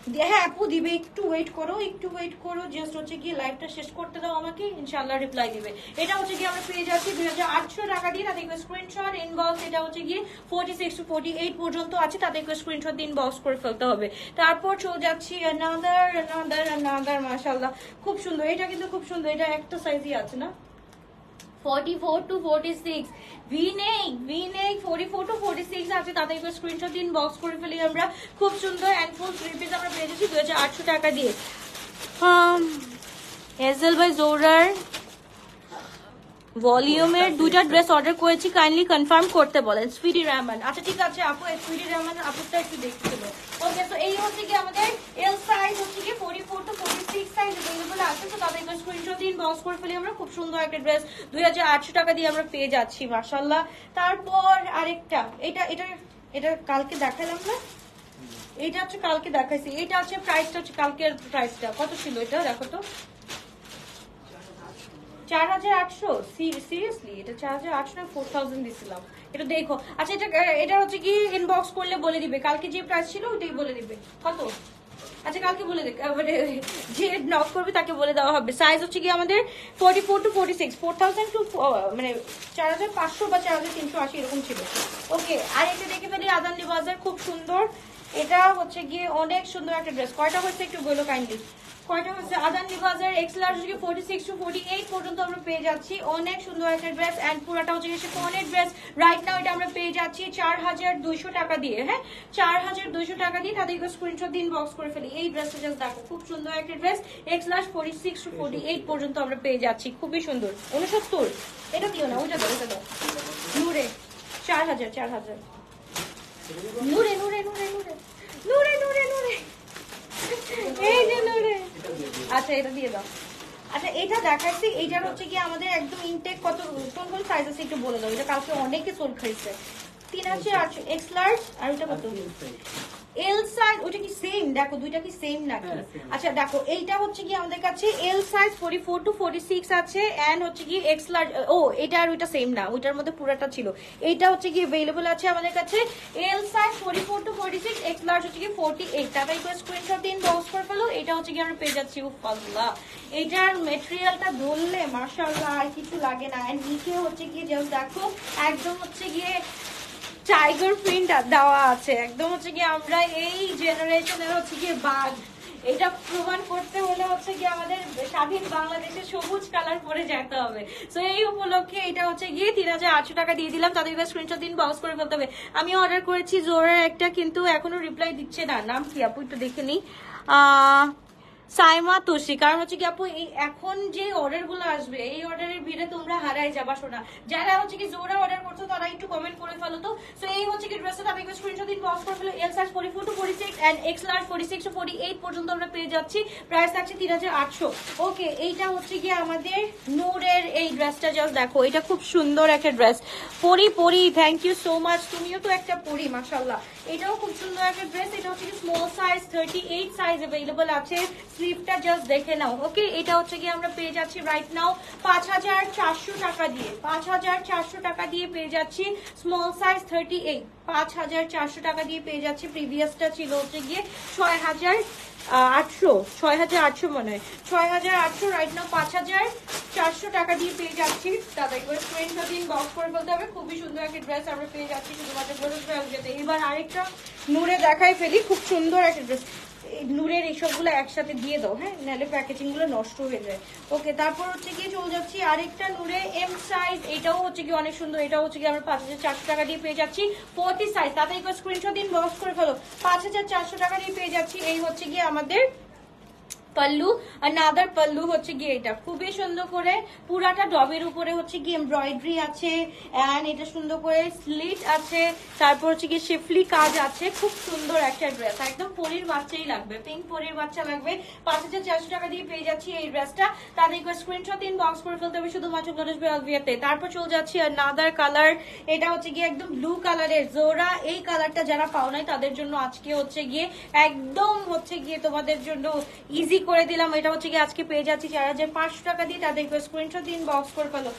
হ্যাঁ আপু দিবে, একটু ওয়েট করো, জাস্ট হচ্ছে গিয়ে লাইভটা শেষ করতে দাও আমাকে, ইনশাআল্লাহ রিপ্লাই দিবে। এটা হচ্ছে গিয়ে আমরা পেয়ে যাচ্ছি 2800 টাকা দিয়ে। তাদেরকে স্ক্রিনশট ইনবক্স, এটা হচ্ছে গিয়ে 46 টু 48 পর্যন্ত আছে, তাদেরকে স্ক্রিনশট দিন, বক্স করে ফেলতে হবে। তারপর চলে যাচ্ছি আনাদার মাশাআল্লাহ খুব সুন্দর, এটা কিন্তু খুব সুন্দর, এটা একটা সাইজই আছে না, 44 টু 46 V-neck 44 টু 46 আছে, তাদেরকে স্ক্রিনশট দিন, বক্স করে ফেলি আমরা। খুব সুন্দর এন্ড ফুল থ্রি পিস আমরা পেয়ে যাচ্ছি 2800 টাকা দিয়ে। হেজেল বাই জোরার ভলিউমের দুইটা ড্রেস অর্ডার করেছি, কাইন্ডলি কনফার্ম করতে বলেন সুইটি রহমান। আচ্ছা ঠিক আছে আপু, সুইটি রহমান আপুটা একটু দেখছিল। ওকে, তো এই হচ্ছে কি আমাদের এল সাইজ হচ্ছে কি 44 টু 46 সাইজ अवेलेबल আছে। তো তাদেরকে স্ক্রিনশট দিন, বক্স করে ফেলি আমরা। খুব সুন্দর একটা ড্রেস 2800 টাকা দিয়ে আমরা পেয়ে যাচ্ছি মাশাআল্লাহ। তারপর আরেকটা, এটা কালকে দেখালাম না, এটা হচ্ছে কালকে দেখাইছি, এটা হচ্ছে প্রাইসটা হচ্ছে কালকের প্রাইসটা কত ছিল এটা দেখো তো, 4800। সিরিয়াসলি এটা 4800 না 4000 দিছিলাম, এটা দেখো। আচ্ছা এটা হচ্ছে কি ইনবক্স করলে বলে দিবে, কালকে যে প্রাইস ছিল ওইটাই বলে দিবে কত। আচ্ছা কালকে বলে দেখ, মানে যে নক করবে তাকে বলে দেওয়া হবে। সাইজ হচ্ছে কি আমাদের 44 টু 46, 4000 টু মানে 4500 বা 4380 এরকম ছিল। ওকে, আর এটা দেখে ফেলি আদান লিবাজার, খুব সুন্দর, এটা হচ্ছে গিয়ে অনেক সুন্দর একটা ড্রেস। কয়টা হচ্ছে একটু বলো কাইন্ডলি, কয়টা হচ্ছে? আদান লিবাজার এক্স লার্জ 46 টু 48 পর্যন্ত আমরা পেয়ে যাচ্ছি। অনেক সুন্দর একটা ড্রেস এন্ড পুরাটা হচ্ছে শিফনের ড্রেস। রাইট নাও এটা আমরা পেয়ে যাচ্ছি 4200 টাকা দিয়ে। হ্যাঁ, 4200 টাকা দিয়ে। তাদেরকে স্ক্রিনশট দিন, বক্স করে ফেলি। এই ড্রেসটা জাস্ট দেখো, খুব সুন্দর একটা ড্রেস। এক্স লার্জ 46 টু 48 পর্যন্ত আমরা পেয়ে যাচ্ছি, খুবই সুন্দর। 69 এটা দিও না, ওইটা দাও, ওইটা দাও। নূরে 4000 নূরে নূরে নূরে নূরে নূরে নূরে নূরে এই যে নূরে। আচ্ছা এটা দিয়ে দাও। আচ্ছা এটা দেখাচ্ছি, এইটার হচ্ছে কি আমাদের একদম ইনটেক কত কোন সাইজ আছে একটু বলে দাও। এটা কালকে অনেকে সোল খাইছে। 3800 এক্স লার্জ, আর ওটা কত এল সাইজ। ওটা কি সেম? দেখো দুইটা কি সেম নাকি? আচ্ছা দেখো এইটা হচ্ছে কি আমাদের কাছে এল সাইজ 44 টু 46 আছে এন্ড হচ্ছে কি এক্স লার্জ। ও এটা আর ওইটা সেম না, ওইটার মধ্যে পুরাটা ছিল। এইটা হচ্ছে কি अवेलेबल আছে আমাদের কাছে L size 44 to 46, X large হচ্ছে কি 48। টাকাই করে স্ক্রিনশট দিন, বক্স করে ফেলো। এটা হচ্ছে কি আমরা পেয়ে যাচ্ছি। ও আল্লাহ, এটার ম্যাটেরিয়ালটা ধরলে মাশাআল্লাহ আর কিছু লাগে না। এন্ড নিচে হচ্ছে কি জাস্ট দেখো একদম হচ্ছে গিয়ে টাইগার প্রিন্ট দেওয়া আছে। একদম হচ্ছে কি আমরা এই জেনারেশনের হচ্ছে কি বাঘ, এটা প্রমাণ করতে হলে হচ্ছে কি আমাদের স্বাধীন বাংলাদেশের সবুজ কালার পরে যেতে হবে। সো এই উপলক্ষে এটা হচ্ছে গিয়ে 3800 টাকা দিয়ে দিলাম। তাদেরকে স্ক্রিনশট দিন, বক্স করে ফেলতে হবে। আমি অর্ডার করেছি জোরের একটা, কিন্তু এখনো রিপ্লাই দিচ্ছে না। নাম কি আপু একটু দেখে নি? সাইমা তোষি। কারণ হচ্ছে কি আপু এই এখন যে অর্ডার গুলো আসবে এই অর্ডারের ভিড়ে তোমরা হারাই যাবা শোনা। যারা হচ্ছে কি জোড়া অর্ডার করছো তারা একটু কমেন্ট করে ফেলো তো। সো এই হচ্ছে কি ড্রেসটা, তাদেরকে স্ক্রিনশট দিন, বক্স করে ফেলো। L size 44 to 46 and X large 46 to 48 পর্যন্ত আমরা পেয়ে যাচ্ছি। প্রাইস থাকছে 3800। ওকে, এইটা হচ্ছে কি আমাদের নূরের এই ড্রেসটা, জাস্ট দেখো এটা খুব সুন্দর একটা ড্রেস। পরি থ্যাংক ইউ সো মাচ, তুমিও তো একটা পরি মাশাআল্লাহ। এটাও খুব সুন্দর একটা ড্রেস। এটা হচ্ছে কি স্মল সাইজ 38 সাইজ अवेलेबल আছে। স্লিভটা জাস্ট দেখে নাও। ওকে, এটা হচ্ছে কি আমরা পেয়ে যাচ্ছি রাইট নাও 5400 টাকা দিয়ে। 5400 টাকা দিয়ে পেয়ে যাচ্ছি স্মল সাইজ 38। 5400 টাকা দিয়ে পেয়ে যাচ্ছি। প্রিভিয়াসটা ছিল হচ্ছে গিয়ে 6800 মনে হয়, 6800। রাইট নাও 5400 টাকা দিয়ে পেয়ে যাচ্ছি। তাদের করে স্ক্রিনশট দিন, বক্স করে বলতে হবে। খুবই সুন্দর একটা ড্রেস আমরা পেয়ে যাচ্ছি শুধুমাত্র গ্লোটাস ভেলভেটে। এবার আরেকটা নূরে দেখাই ফেলি, খুব সুন্দর একটা ড্রেস। নূরের এইসবগুলো একসাথে দিয়ে দাও, হ্যাঁ, নাহলে প্যাকেজিং গুলো নষ্ট হয়ে যায়। ওকে, তারপর হচ্ছে কি চলে যাচ্ছি আরেকটা নূরে এম সাইজ। এটাও হচ্ছে কি অনেক সুন্দর। এটাও হচ্ছে কি আমরা 5400 টাকা দিয়ে পেয়ে যাচ্ছি 40 সাইজ। তাদের স্ক্রিনশট দিন, বক্স করে ফেলো। 5400 টাকা দিয়ে পেয়ে যাচ্ছি। এই হচ্ছে কি আমাদের পাল্লু, আনাদার পাল্লু হচ্ছে গিয়ে এটা খুবই সুন্দর করে পুরাটা ডবের উপরে হচ্ছে গিয়ে এমব্রয়ডারি আছে, এন্ড এটা সুন্দর করে স্লিট আছে, তারপর হচ্ছে গিয়ে শিফলি কাজ আছে। খুব সুন্দর একটা ড্রেস, একদম পরীর বাচ্চাই লাগবে, পিঙ্ক পরীর বাচ্চা লাগবে। 5400 টাকা দিয়ে পেয়ে যাচ্ছি এই ড্রেসটা। তাদেরকে স্ক্রিনশট ইনবক্স করে ফেলতে হবে শুধুমাত্র গ্লোটাস বাই আলভিয়াতে। তারপর চলে যাচ্ছি আনাদার কালার, এটা হচ্ছে গিয়ে একদম ব্লু কালারের জোড়া। এই কালারটা যারা পাও নাই তাদের জন্য আজকে হচ্ছে গিয়ে একদম হচ্ছে গিয়ে তোমাদের জন্য ইজি করে দিলাম। এটা হচ্ছে কি আজকে পেয়ে যাচ্ছি 4500 টাকা দিয়ে। তাদেরকে স্ক্রিনশট দিন বক্স করে ফেলো,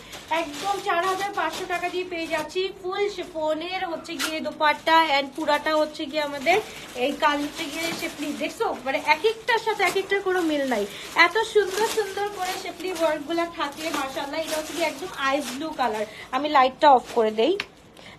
একদম 4500 টাকা দিয়ে পেয়ে যাচ্ছি। ফুল শিফনের হচ্ছে গিয়ে দোপাট্টা এন্ড পুরাটা হচ্ছে গিয়ে আমাদের এই কালতে গিয়ে শিফলি। দেখছো মানে এক একটার সাথে এক একটার কোনো মিল নাই, এত সুন্দর সুন্দর করে শিফলি ওয়ার্ক গুলা থাকলে মাশাআল্লাহ। এটা হচ্ছে কি একদম আইস ব্লু কালার। আমি লাইটটা অফ করে দেই,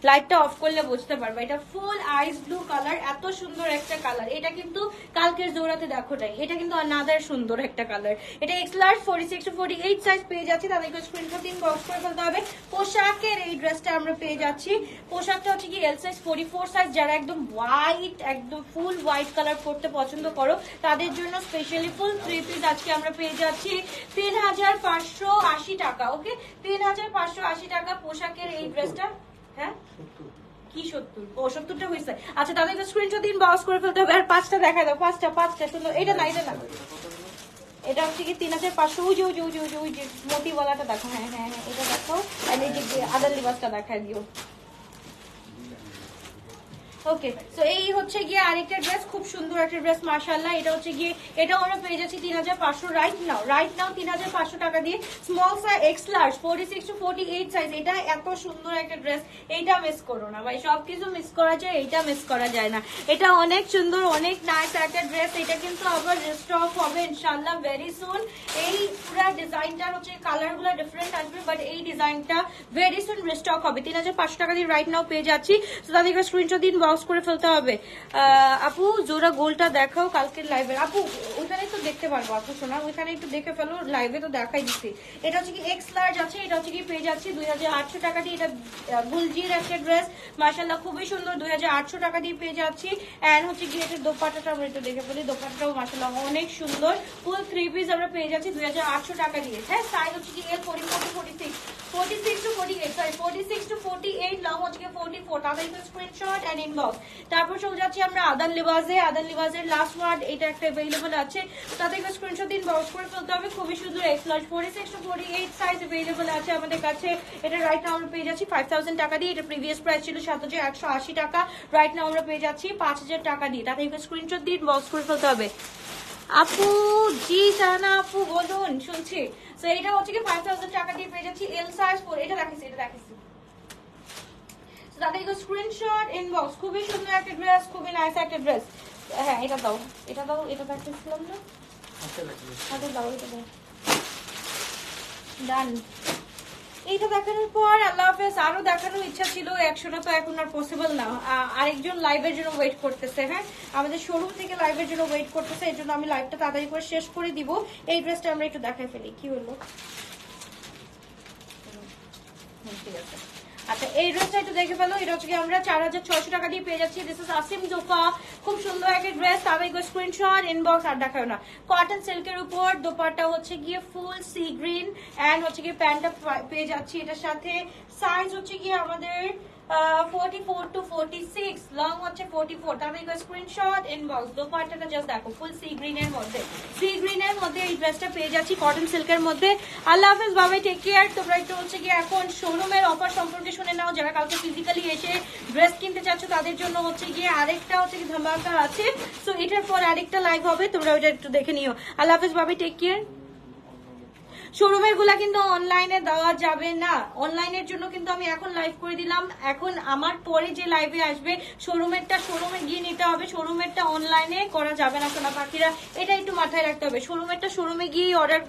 লাইটটা অফ করলে বুঝতে পারবে এটা ফুল আইস ব্লু কালার। এত সুন্দর একটা কালার, এটা কিন্তু কালকের জোড়াতে দেখো নাই, এটা কিন্তু আনাদার সুন্দর একটা কালার। এটা এক্স লার্জ 46 to 48 সাইজ পেয়ে যাচ্ছি। তাদেরকে স্ক্রিনশট দিন বক্স করে ফেলতে হবে। পোশাকের এই ড্রেসটা আমরা পেয়ে যাচ্ছি, পোশাকটা হচ্ছে কি এল সাইজ 44 সাইজ। যারা একদম হোয়াইট, একদম ফুল হোয়াইট কালার পরতে পছন্দ করো তাদের জন্য স্পেশালি ফুল 3 পিস আজকে আমরা পেয়ে যাচ্ছি 3580 টাকা। ওকে, 3580 টাকা পোশাকের এই ড্রেসটা। হ্যাঁ কি 70? ও 70টা হয়েছে। আচ্ছা তাদেরকে স্ক্রিনশট দিন বক্স করে ফেলতে হবে। আর 5টা দেখাই দাও, 5টা সুন্দর। এটা না, এটা না, এটা হচ্ছে কি 3500। ওই যে ওই যে ওই যে ওই যে ওই যে মতিওয়ালাটা দেখো। হ্যাঁ হ্যাঁ হ্যাঁ, এটা দেখো। আর এই যে আদার লিবাসটা দেখাই দিও। ওকে, সো এই হচ্ছে গিয়ে আরেকটা ড্রেস, খুব সুন্দর একটা ড্রেস মাশাআল্লাহ। এটা হচ্ছে গিয়ে এটাও আমরা পেয়ে যাচ্ছি 3500 রাইট নাও 3500 টাকা দিয়ে। Small size x large 46 to 48 size. এটা এত সুন্দর একটা ড্রেস, এইটা মিস করো না ভাই। সবকিছু মিস করা যায়, এইটা মিস করা যায় না। এটা অনেক সুন্দর, অনেক নাইস একটা ড্রেস। এটা কিন্তু আবার রিস্টক হবে ইনশাআল্লাহ ভেরি সুন। এই পুরো ডিজাইনটা হচ্ছে কালার গুলো ডিফারেন্ট আসবে, বাট এই ডিজাইনটা ভেরি সুন রিস্টক হবে। 3500 টাকা দিয়ে রাইট নাও পেয়ে যাচ্ছি। তো তাদেরকে স্ক্রিনশট দিন বক্স করে ফেলতে হবে। আপু জোড়া গোলটা দেখাও কালকের লাইভে। আপু ওইখানে তো দেখতে পারবো আপু শোনা, ওইখানে একটু দেখে ফেলো, লাইভে তো দেখাই দিচ্ছি। এটা হচ্ছে কি এক্স লার্জ আছে, এটা হচ্ছে কি পেয়ে যাচ্ছি 2800 টাকা দিয়ে। এটা গুলজির একটা ড্রেস মাশাআল্লাহ, খুবই সুন্দর। 2800 টাকা দিয়ে পেয়ে যাচ্ছি। এন্ড হচ্ছে কি এটা দোপাট্টাটা আমরা একটু দেখে ফেলি, দোপাট্টাটাও মাশাআল্লাহ অনেক সুন্দর। ফুল 3 পিস আমরা পেয়ে যাচ্ছি 2800 টাকা দিয়ে। হ্যাঁ, সাইজ হচ্ছে কি এল 44 to 46, 46 to 48, sorry 46 to 48, long হচ্ছে কি 44। তাদেরকে স্ক্রিনশট এন্ড ইনবক্স। তারপর চলে যাচ্ছি আমরা আদান লিবাজে। আদান লিবাজের লাস্ট ওয়ার্ড এটা একটা अवेलेबल আছে, তাদেরকে স্ক্রিনশট দিন বক্স করে ফেলতে হবে। খুবই সুন্দর x large 46 to 48 size available আছে আমাদের কাছে। এটা রাইট নাও আমরা পেয়ে যাচ্ছি 5000 টাকা দিয়ে। এটা প্রিভিয়াস প্রাইস ছিল 7180 টাকা, রাইট নাও আমরা পেয়ে যাচ্ছি 5000 টাকা দিয়ে। তাদেরকে স্ক্রিনশট দিন বক্স করে ফেলতে হবে। আপু জি জানা আপু বলুন, শুনছি। তো এটা হচ্ছে কি 5000 টাকা দিয়ে পেয়ে যাচ্ছি এল সাইজ 4। এটা দেখাচ্ছি, এটা দেখাচ্ছি। তাদেরকে স্ক্রিনশট ইনবক্স। খুবই সুন্দর একটা ড্রেস, খুবই নাইস একটা ড্রেস। হ্যাঁ এটা দাও, এটা দাও, এটা দেখাচ্ছিলাম না, হাতে দাও, এটা দাও। ডান। এইটা দেখানোর পর আল্লাহ হাফেজ। আরো দেখানোর ইচ্ছা ছিল, 100টা তো এখন আর পসিবল না। আরেকজন লাইভের জন্য ওয়েট করতেছে। হ্যাঁ, আমাদের শোরুম থেকে লাইভের জন্য ওয়েট করতেছে, এই জন্য আমি লাইভটা তাড়াতাড়ি করে শেষ করে দিব। এই ড্রেসটা আমরা একটু দেখাই ফেলি। কি হলো? ঠিক আছে, আচ্ছা এই ড্রেসটা একটু দেখে ফেলো। এটা হচ্ছে আমরা 4600 টাকা দিয়ে পেয়ে যাচ্ছি। দিস ইজ আসিম জোফা, খুব সুন্দর একটা ড্রেস। তাদেরকে স্ক্রিনশট ইনবক্স। আর দেখাও না, কটন সিল্কের উপর দোপাট্টা হচ্ছে গিয়ে ফুল সি গ্রিন এন্ড হচ্ছে গিয়ে প্যান্টটা পেয়ে যাচ্ছি এটার সাথে। সাইজ হচ্ছে গিয়ে আমাদের 44 to 46, লং হচ্ছে 44। তাদেরকে স্ক্রিনশট ইনবক্স। দোপাট্টাটা জাস্ট দেখো, ফুল সি গ্রিনের মধ্যে, সি গ্রিনের মধ্যে এই ড্রেসটা পেয়ে যাচ্ছি কটন সিল্কের মধ্যে। আল্লাহ হাফেজ, বাবাই টেক কেয়ার। তোমরা একটু হচ্ছে গিয়ে এখন শোরুমের অফার সম্পর্কে শুনে নাও। যারা কালকে ফিজিক্যালি এসে ড্রেস কিনতে চাচ্ছ তাদের জন্য হচ্ছে গিয়ে আরেকটা হচ্ছে কি ধামাকা আছে। সো এটার পর আরেকটা লাইভ হবে, তোমরা ওইটা একটু দেখে নিও। আল্লাহ হাফেজ, বাবাই টেক কেয়ার। শোরুমের গুলা কিন্তু অনলাইনে দেওয়া যাবে না, অনলাইনের জন্য কিন্তু আমি এখন লাইভ করে দিলাম। এখন আমার পরে যে লাইভে আসবে শোরুমেরটা শোরুমে গিয়ে নিতে হবে, শোরুমেরটা অনলাইনে করা যাবে না সোনা পাখিরা, এটা একটু মাথায় রাখতে হবে। শোরুমেরটা শোরুমে গিয়ে অর্ডার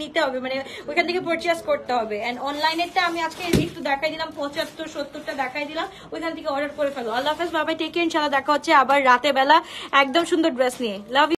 নিতে হবে, মানে ওইখান থেকে পারচেস করতে হবে। এন্ড অনলাইনেরটা আমি আজকে একটু দেখাই দিলাম, 75-70টা দেখাই দিলাম, ওইখান থেকে অর্ডার করে ফেলো। আল্লাহ হাফেজ, বাবাই টেক কেয়ার। ইনশাআল্লাহ দেখা হচ্ছে আবার রাতে বেলা একদম সুন্দর ড্রেস নিয়ে। লাভ।